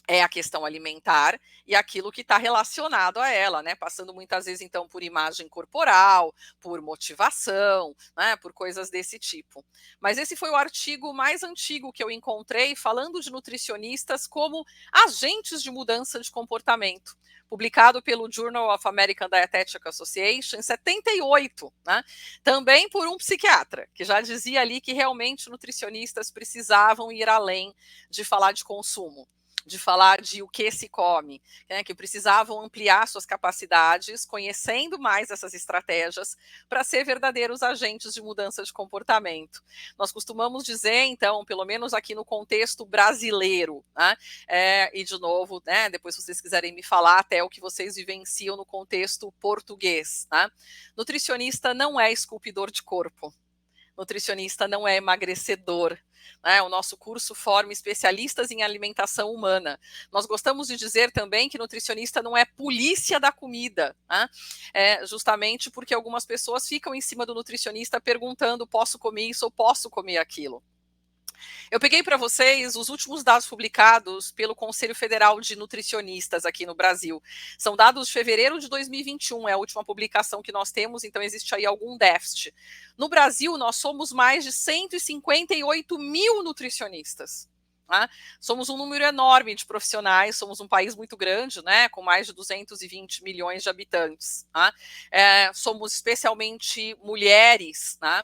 B: é a questão alimentar e aquilo que está relacionado a ela, né? Passando muitas vezes, então, por imagem corporal, por motivação, né? Por coisas desse tipo. Mas esse foi o artigo mais antigo que eu encontrei falando de nutricionistas como agentes de mudança de comportamento, publicado pelo Journal of American Dietetic Association em 78, né? Também por um psiquiatra, que já dizia ali que realmente nutricionistas precisavam ir além de falar de consumo. de falar de o que se come, né, que precisavam ampliar suas capacidades, conhecendo mais essas estratégias, para ser verdadeiros agentes de mudança de comportamento. Nós costumamos dizer, então, pelo menos aqui no contexto brasileiro, né, e de novo, né, depois se vocês quiserem me falar até o que vocês vivenciam no contexto português, né, nutricionista não é esculpidor de corpo. Nutricionista não é emagrecedor. Né? O nosso curso forma especialistas em alimentação humana. Nós gostamos de dizer também que nutricionista não é polícia da comida, né? Justamente porque algumas pessoas ficam em cima do nutricionista perguntando: posso comer isso ou posso comer aquilo? Eu peguei para vocês os últimos dados publicados pelo Conselho Federal de Nutricionistas aqui no Brasil. São dados de fevereiro de 2021, é a última publicação que nós temos, então existe aí algum déficit. No Brasil, nós somos mais de 158 mil nutricionistas. Tá? Somos um número enorme de profissionais, somos um país muito grande, né, com mais de 220 milhões de habitantes. Tá? Somos especialmente mulheres, tá?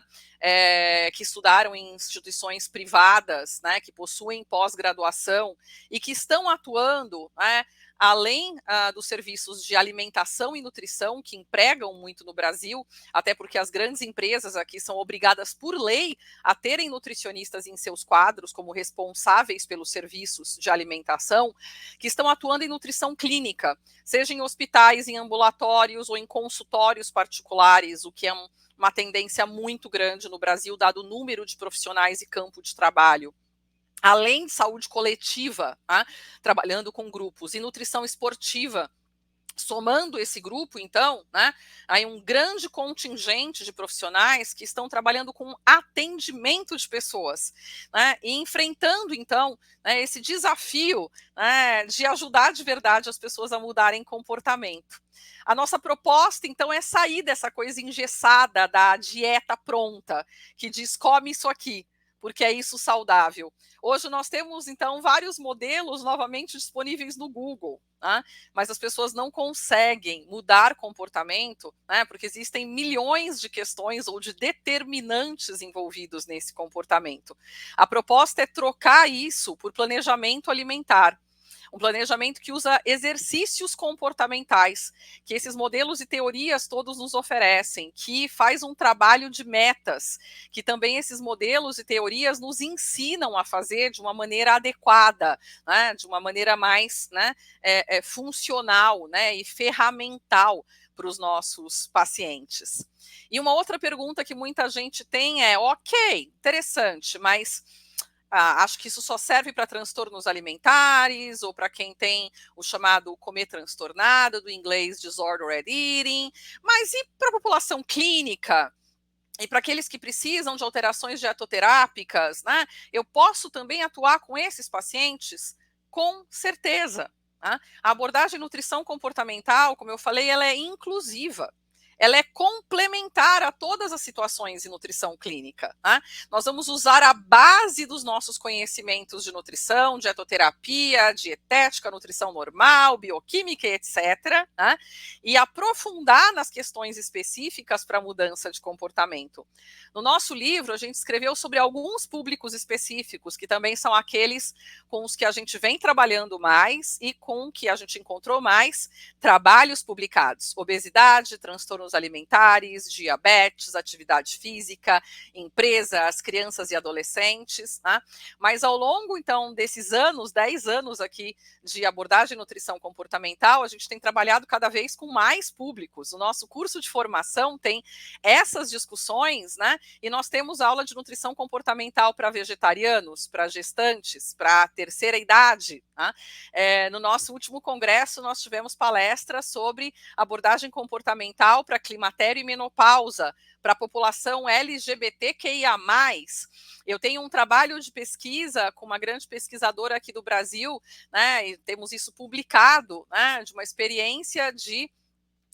B: Que estudaram em instituições privadas, né, que possuem pós-graduação e que estão atuando, né, além dos serviços de alimentação e nutrição, que empregam muito no Brasil, até porque as grandes empresas aqui são obrigadas por lei a terem nutricionistas em seus quadros como responsáveis pelos serviços de alimentação, que estão atuando em nutrição clínica, seja em hospitais, em ambulatórios ou em consultórios particulares, o que é uma tendência muito grande no Brasil, dado o número de profissionais e campo de trabalho. Além de saúde coletiva, tá? Trabalhando com grupos, e nutrição esportiva, somando esse grupo, então, né, aí um grande contingente de profissionais que estão trabalhando com atendimento de pessoas, né, e enfrentando, então, né, esse desafio, né, de ajudar de verdade as pessoas a mudarem comportamento. A nossa proposta, então, é sair dessa coisa engessada da dieta pronta, que diz come isso aqui, porque é isso saudável. Hoje nós temos, então, vários modelos novamente disponíveis no Google, né? Mas as pessoas não conseguem mudar comportamento, né? Porque existem milhões de questões ou de determinantes envolvidos nesse comportamento. A proposta é trocar isso por planejamento alimentar. Um planejamento que usa exercícios comportamentais, que esses modelos e teorias todos nos oferecem, que faz um trabalho de metas, que também esses modelos e teorias nos ensinam a fazer de uma maneira adequada, né, de uma maneira mais, né, funcional, né, e ferramental para os nossos pacientes. E uma outra pergunta que muita gente tem é: ok, interessante, mas acho que isso só serve para transtornos alimentares ou para quem tem o chamado comer transtornado, do inglês disordered eating, mas e para a população clínica? E para aqueles que precisam de alterações dietoterápicas, né? Eu posso também atuar com esses pacientes? Com certeza. Né? A abordagem nutrição comportamental, como eu falei, ela é inclusiva. Ela é complementar a todas as situações de nutrição clínica. Né? Nós vamos usar a base dos nossos conhecimentos de nutrição, dietoterapia, dietética, nutrição normal, bioquímica, etc., né? E aprofundar nas questões específicas para a mudança de comportamento. No nosso livro, a gente escreveu sobre alguns públicos específicos, que também são aqueles com os que a gente vem trabalhando mais e com que a gente encontrou mais trabalhos publicados: obesidade, transtornos alimentares, diabetes, atividade física, empresas, crianças e adolescentes, né? Mas ao longo, então, desses anos, 10 anos aqui de abordagem nutrição comportamental, a gente tem trabalhado cada vez com mais públicos. O nosso curso de formação tem essas discussões, né? E nós temos aula de nutrição comportamental para vegetarianos, para gestantes, para terceira idade. Né? No nosso último congresso, nós tivemos palestras sobre abordagem comportamental para climatério e menopausa, para a população LGBTQIA+. Eu tenho um trabalho de pesquisa com uma grande pesquisadora aqui do Brasil, né, e temos isso publicado, né, de uma experiência de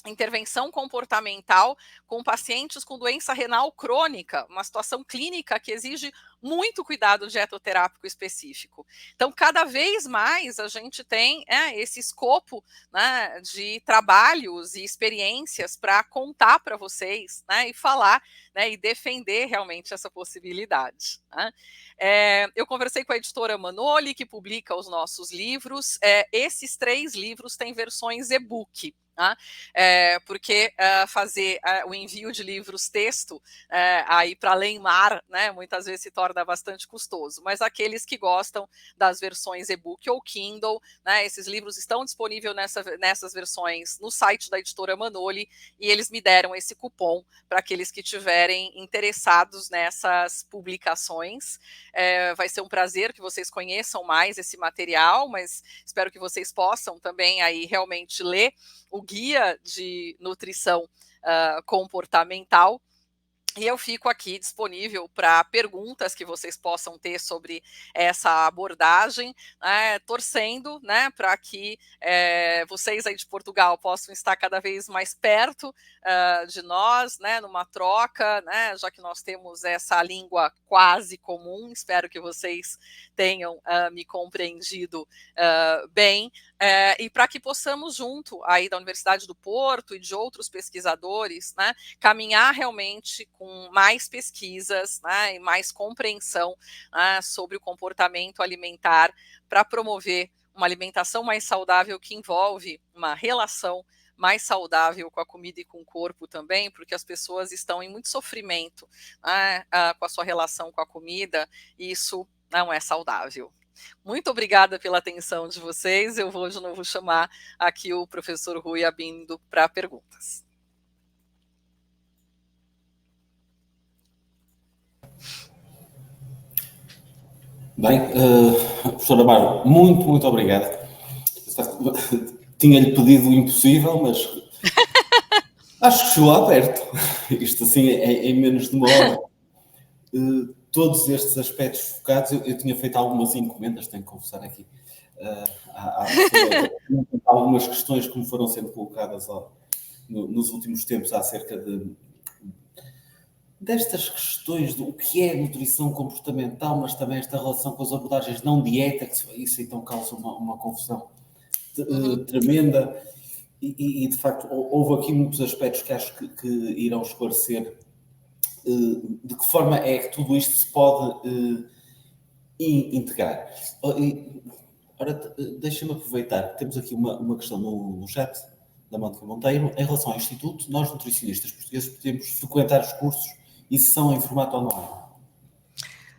B: intervenção comportamental com pacientes com doença renal crônica, uma situação clínica que exige muito cuidado dietoterápico específico. Então, cada vez mais a gente tem esse escopo, né, de trabalhos e experiências para contar para vocês, né, e falar, né, e defender realmente essa possibilidade. Né? Eu conversei com a editora Manoli, que publica os nossos livros. Esses 3 livros têm versões e-book. Tá? Porque fazer o envio de livros texto aí para além mar, né, muitas vezes se torna bastante custoso, mas aqueles que gostam das versões e-book ou Kindle, né, esses livros estão disponíveis nessas versões no site da editora Manoli, e eles me deram esse cupom para aqueles que tiverem interessados nessas publicações. Vai ser um prazer que vocês conheçam mais esse material, mas espero que vocês possam também aí realmente ler o guia de nutrição comportamental. E eu fico aqui disponível para perguntas que vocês possam ter sobre essa abordagem, né, torcendo, né, para que vocês aí de Portugal possam estar cada vez mais perto de nós, né, numa troca, né, já que nós temos essa língua quase comum. Espero que vocês tenham me compreendido bem. E para que possamos, junto aí da Universidade do Porto e de outros pesquisadores, né, caminhar realmente com mais pesquisas, né, e mais compreensão, né, sobre o comportamento alimentar para promover uma alimentação mais saudável que envolve uma relação mais saudável com a comida e com o corpo também, porque as pessoas estão em muito sofrimento, né, com a sua relação com a comida, e isso não é saudável. Muito obrigada pela atenção de vocês. Eu vou de novo chamar aqui o professor Rui Abindo para perguntas.
A: Bem, professora Bárbara, muito obrigado. Tinha-lhe pedido o impossível, mas acho que chegou lá perto. Isto assim, em menos de uma hora. Todos estes aspectos focados, eu tinha feito algumas encomendas, tenho que confessar aqui. Há algumas questões que me foram sendo colocadas nos últimos tempos acerca destas questões do que é nutrição comportamental, mas também esta relação com as abordagens não dieta, que isso então causa uma confusão tremenda. E de facto houve aqui muitos aspectos que acho que irão esclarecer de que forma é que tudo isto se pode integrar. Ora, deixa-me aproveitar, temos aqui uma questão no chat da Mónica Monteiro. Em relação ao Instituto, nós nutricionistas portugueses podemos frequentar os cursos e se são em formato online?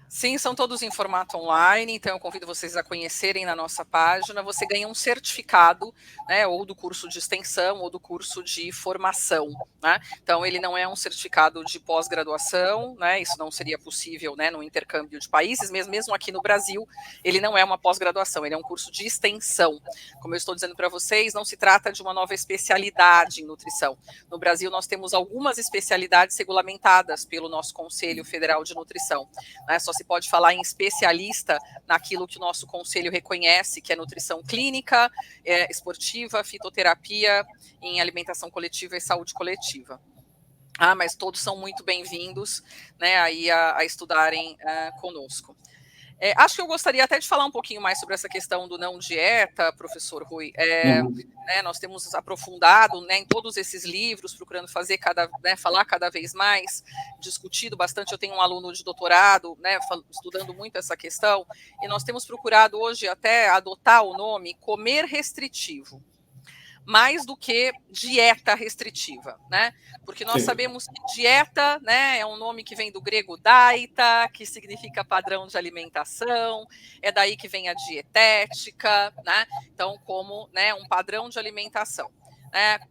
B: Sim, são todos em formato online, então eu convido vocês a conhecerem na nossa página. Você ganha um certificado, né, ou do curso de extensão ou do curso de formação, né? Então ele não é um certificado de pós-graduação, né? Isso não seria possível, né, no intercâmbio de países, mesmo aqui no Brasil, ele não é uma pós-graduação, ele é um curso de extensão. Como eu estou dizendo para vocês, não se trata de uma nova especialidade em nutrição. No Brasil nós temos algumas especialidades regulamentadas pelo nosso Conselho Federal de Nutrição, né? Só se pode falar em especialista naquilo que o nosso conselho reconhece, que é nutrição clínica, esportiva, fitoterapia, em alimentação coletiva e saúde coletiva. Mas todos são muito bem-vindos, né, aí a estudarem conosco. Acho que eu gostaria até de falar um pouquinho mais sobre essa questão do não dieta, professor Rui. Né, nós temos aprofundado, né, em todos esses livros, procurando fazer falar cada vez mais, discutido bastante. Eu tenho um aluno de doutorado, né, estudando muito essa questão, e nós temos procurado hoje até adotar o nome comer restritivo, mais do que dieta restritiva, né? Porque nós sabemos que dieta, né, é um nome que vem do grego daita, que significa padrão de alimentação, é daí que vem a dietética, né? Então, como, né, um padrão de alimentação.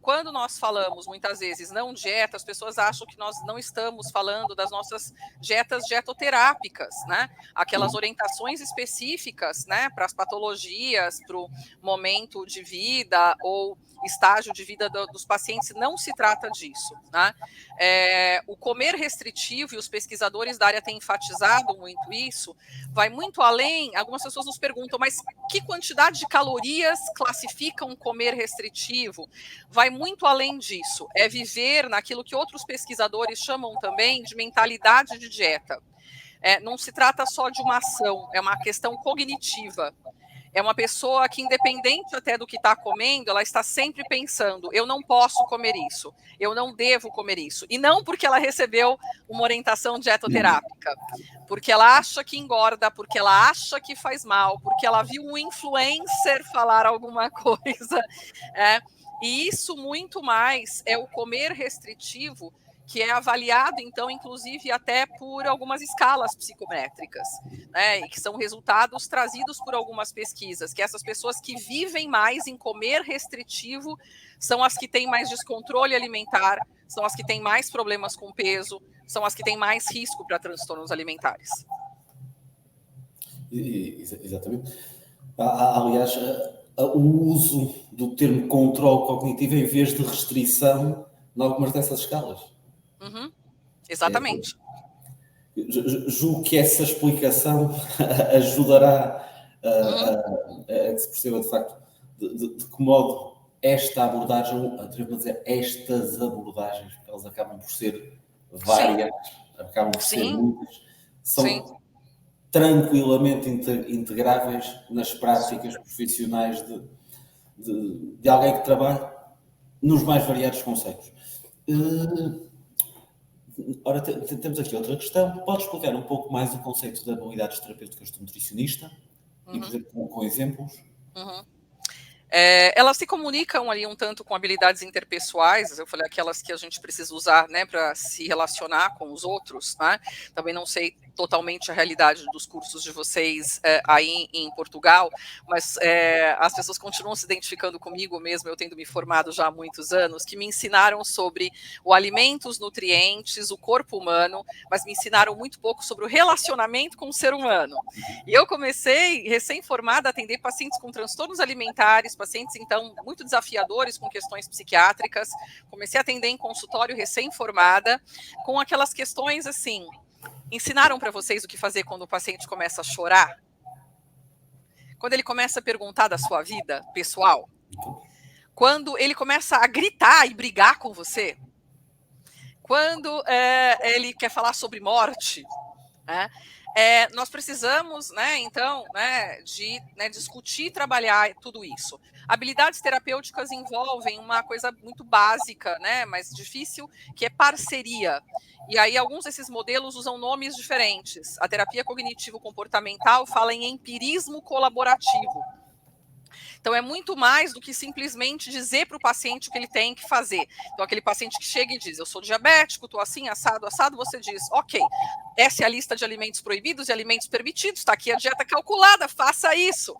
B: Quando nós falamos, muitas vezes, não dieta, as pessoas acham que nós não estamos falando das nossas dietas dietoterápicas, né? Aquelas orientações específicas, né, para as patologias, para o momento de vida ou estágio de vida dos pacientes. Não se trata disso, né? O comer restritivo, e os pesquisadores da área têm enfatizado muito isso, vai muito além. Algumas pessoas nos perguntam, mas que quantidade de calorias classifica um comer restritivo? vai muito além disso. É viver naquilo que outros pesquisadores chamam também de mentalidade de dieta. Não se trata só de uma ação, é uma questão cognitiva. É uma pessoa que, independente até do que está comendo, ela está sempre pensando: eu não posso comer isso, eu não devo comer isso. E não porque ela recebeu uma orientação dietoterápica, porque ela acha que engorda, porque ela acha que faz mal, porque ela viu um influencer falar alguma coisa. E isso muito mais é o comer restritivo, que é avaliado, então, inclusive, até por algumas escalas psicométricas, né, e que são resultados trazidos por algumas pesquisas, que essas pessoas que vivem mais em comer restritivo são as que têm mais descontrole alimentar, são as que têm mais problemas com peso, são as que têm mais risco para transtornos alimentares.
A: Exatamente. Aliás, o uso do termo controle cognitivo em vez de restrição em algumas dessas escalas.
B: Exatamente.
A: Julgo que essa explicação ajudará a que se perceba de facto de que modo esta abordagem, atrevo-me a dizer, estas abordagens, porque elas acabam por ser várias, acabam por ser muitas, são tranquilamente integráveis nas práticas profissionais de alguém que trabalha nos mais variados conceitos. Ora, temos aqui outra questão. Pode explicar um pouco mais o conceito de habilidades terapêuticas do nutricionista? E, por exemplo, com exemplos?
B: Elas se comunicam ali um tanto com habilidades interpessoais, eu falei aquelas que a gente precisa usar, né, para se relacionar com os outros, né? Também não sei totalmente a realidade dos cursos de vocês aí em Portugal, mas as pessoas continuam se identificando comigo mesmo, eu tendo me formado já há muitos anos, que me ensinaram sobre o alimento, os nutrientes, o corpo humano, mas me ensinaram muito pouco sobre o relacionamento com o ser humano. E eu comecei, recém-formada, a atender pacientes com transtornos alimentares, pacientes, então, muito desafiadores com questões psiquiátricas. Comecei a atender em consultório recém-formada, com aquelas questões assim. Ensinaram para vocês o que fazer quando o paciente começa a chorar? Quando ele começa a perguntar da sua vida pessoal? Quando ele começa a gritar e brigar com você? Quando ele quer falar sobre morte? Nós precisamos, né, então, de discutir e trabalhar tudo isso. Habilidades terapêuticas envolvem uma coisa muito básica, né, mas difícil, que é parceria. E aí alguns desses modelos usam nomes diferentes. A terapia cognitivo-comportamental fala em empirismo colaborativo. Então, é muito mais do que simplesmente dizer para o paciente o que ele tem que fazer. Então, aquele paciente que chega e diz, eu sou diabético, estou assim, assado, você diz, ok, essa é a lista de alimentos proibidos e alimentos permitidos, está aqui a dieta calculada, faça isso.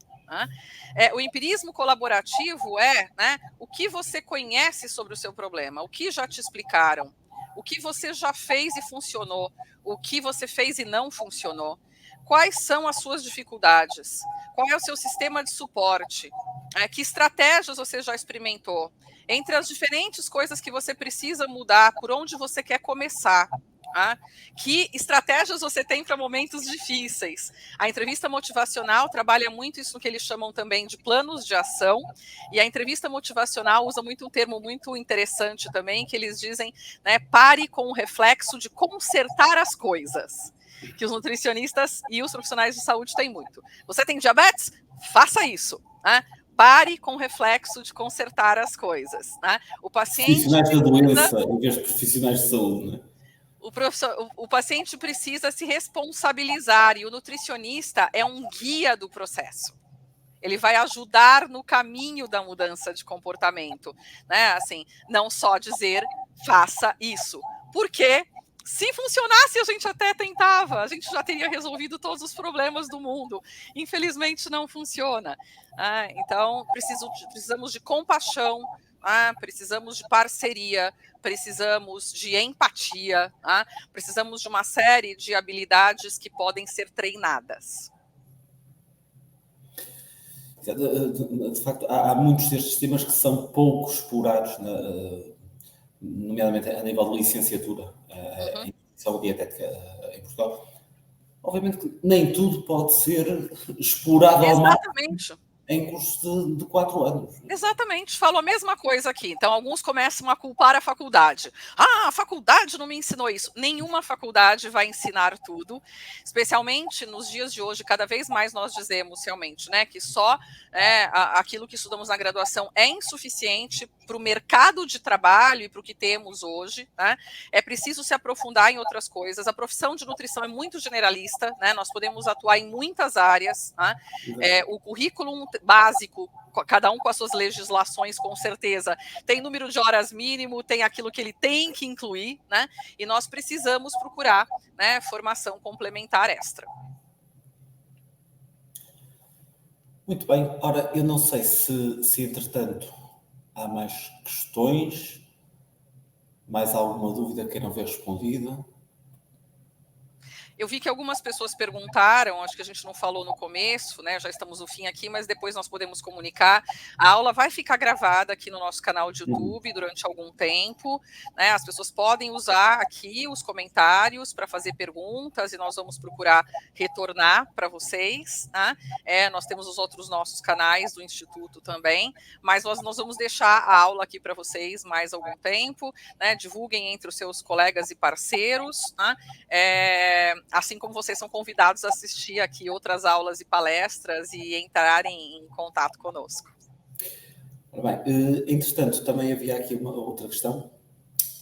B: O empirismo colaborativo o que você conhece sobre o seu problema, o que já te explicaram, o que você já fez e funcionou, o que você fez e não funcionou, quais são as suas dificuldades, qual é o seu sistema de suporte, que estratégias você já experimentou, entre as diferentes coisas que você precisa mudar, por onde você quer começar. Que estratégias você tem para momentos difíceis. A entrevista motivacional trabalha muito isso que eles chamam também de planos de ação, e a entrevista motivacional usa muito um termo muito interessante também, que eles dizem, pare com o reflexo de consertar as coisas, que os nutricionistas e os profissionais de saúde têm muito. Você tem diabetes? Faça isso. Pare com o reflexo de consertar as coisas. O paciente...
A: Profissionais da doença, em vez de profissionais de saúde, né?
B: O paciente precisa se responsabilizar, e o nutricionista é um guia do processo. Ele vai ajudar no caminho da mudança de comportamento, Assim, não só dizer, faça isso. Porque se funcionasse, a gente até tentava, a gente já teria resolvido todos os problemas do mundo. Infelizmente, não funciona. Então, precisamos de compaixão, precisamos de parceria, precisamos de empatia, precisamos de uma série de habilidades que podem ser treinadas.
A: De facto, há muitos destes temas que são pouco explorados, nomeadamente a nível de licenciatura em nutrição dietética em Portugal. Obviamente que nem tudo pode ser explorado ao máximo.
B: Exatamente.
A: em cursos de 4 anos.
B: Exatamente, falo a mesma coisa aqui. Então, alguns começam a culpar a faculdade. Ah, a faculdade não me ensinou isso. Nenhuma faculdade vai ensinar tudo, especialmente nos dias de hoje, cada vez mais nós dizemos realmente, né, que só aquilo que estudamos na graduação é insuficiente para o mercado de trabalho e para o que temos hoje, né? É preciso se aprofundar em outras coisas. A profissão de nutrição é muito generalista, né? Nós podemos atuar em muitas áreas, né? O currículo básico, cada um com as suas legislações, com certeza, tem número de horas mínimo, tem aquilo que ele tem que incluir, né? E nós precisamos procurar, né, formação complementar extra.
A: Muito bem. Ora, eu não sei se entretanto há mais questões, mais alguma dúvida queiram ver respondida.
B: Eu vi que algumas pessoas perguntaram, acho que a gente não falou no começo, né? Já estamos no fim aqui, mas depois nós podemos comunicar. A aula vai ficar gravada aqui no nosso canal de YouTube durante algum tempo, né? As pessoas podem usar aqui os comentários para fazer perguntas e nós vamos procurar retornar para vocês, né? Nós temos os outros nossos canais do Instituto também, mas nós vamos deixar a aula aqui para vocês mais algum tempo, né? Divulguem entre os seus colegas e parceiros, né? Assim como vocês são convidados a assistir aqui outras aulas e palestras e entrarem em contato conosco.
A: Bem, entretanto, também havia aqui uma outra questão,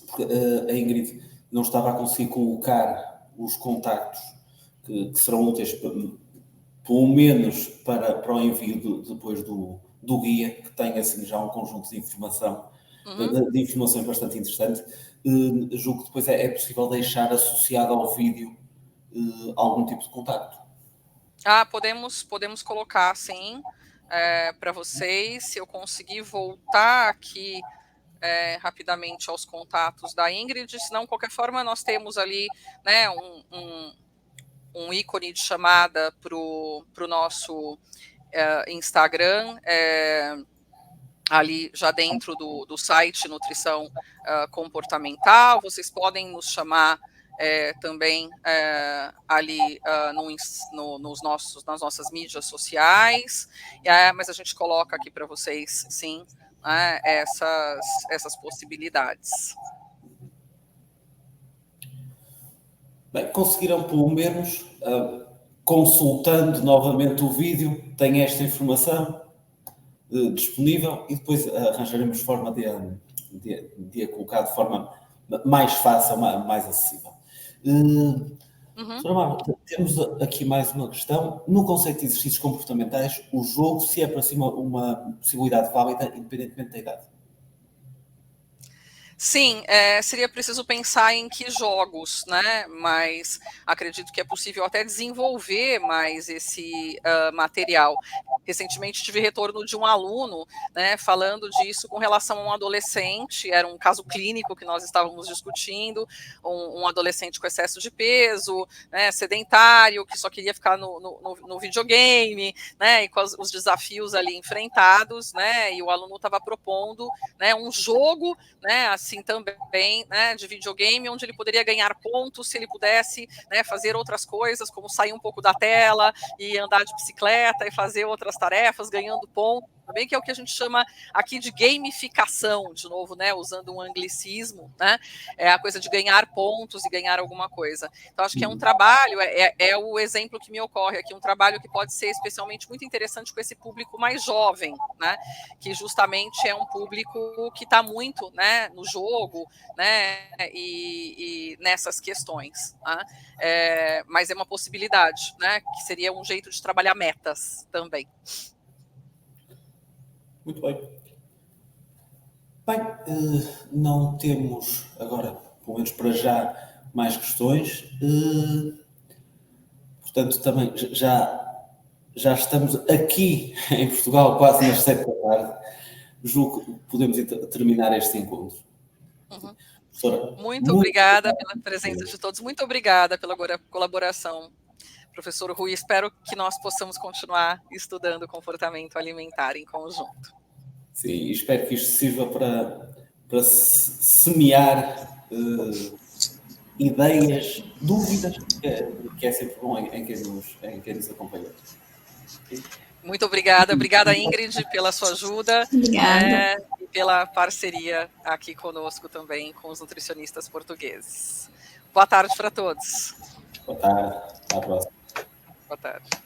A: porque a Ingrid não estava a conseguir colocar os contactos que serão úteis, pelo menos para o envio depois do guia, que tem assim já um conjunto de informação, de informações bastante interessante. Julgo que depois é possível deixar associado ao vídeo algum tipo de contacto.
B: Podemos colocar, sim, para vocês. Se eu conseguir voltar aqui rapidamente aos contatos da Ingrid, senão, de qualquer forma, nós temos ali, né, um ícone de chamada para o nosso Instagram, ali já dentro do site Nutrição Comportamental. Vocês podem nos chamar também ali nas nossas mídias sociais, mas a gente coloca aqui para vocês, sim, essas possibilidades.
A: Bem, conseguiram pelo menos, consultando novamente o vídeo, tem esta informação disponível e depois arranjaremos forma de a colocar de forma mais fácil, mais acessível. Doutora Marta, temos aqui mais uma questão. No conceito de exercícios comportamentais, o jogo se é para si uma possibilidade válida, independentemente da idade?
B: Sim, seria preciso pensar em que jogos, né? Mas acredito que é possível até desenvolver mais esse material. Recentemente tive retorno de um aluno, né, falando disso com relação a um adolescente. Era um caso clínico que nós estávamos discutindo, um adolescente com excesso de peso, né, sedentário, que só queria ficar no videogame, né, e com os desafios ali enfrentados, né, e o aluno estava propondo, né, um jogo, né, assim também, né, de videogame, onde ele poderia ganhar pontos se ele pudesse, né, fazer outras coisas, como sair um pouco da tela e andar de bicicleta e fazer outras tarefas, ganhando pontos, também, que é o que a gente chama aqui de gamificação, de novo, né, usando um anglicismo, né, é a coisa de ganhar pontos e ganhar alguma coisa. Então, acho que é um trabalho, é o exemplo que me ocorre aqui, um trabalho que pode ser especialmente muito interessante com esse público mais jovem, né, que justamente é um público que está muito, né, no jogo, né, e nessas questões, né? Mas é uma possibilidade, né, que seria um jeito de trabalhar metas também.
A: Muito bem. Bem, não temos agora, pelo menos para já, mais questões. Portanto, também já estamos aqui em Portugal, quase nas 7 da tarde. Julgo que podemos terminar este encontro.
B: Professora, muito obrigada pela presença de todos. Muito obrigada pela colaboração, professor Rui. Espero que nós possamos continuar estudando comportamento alimentar em conjunto.
A: Sim, espero que isto sirva para semear ideias, dúvidas, que é sempre bom em quem nos acompanha.
B: Muito obrigada. Obrigada, Ingrid, pela sua ajuda.
C: Obrigada.
B: E pela parceria aqui conosco também, com os nutricionistas portugueses. Boa tarde para todos.
A: Boa tarde. Até a próxima.
B: Boa tarde.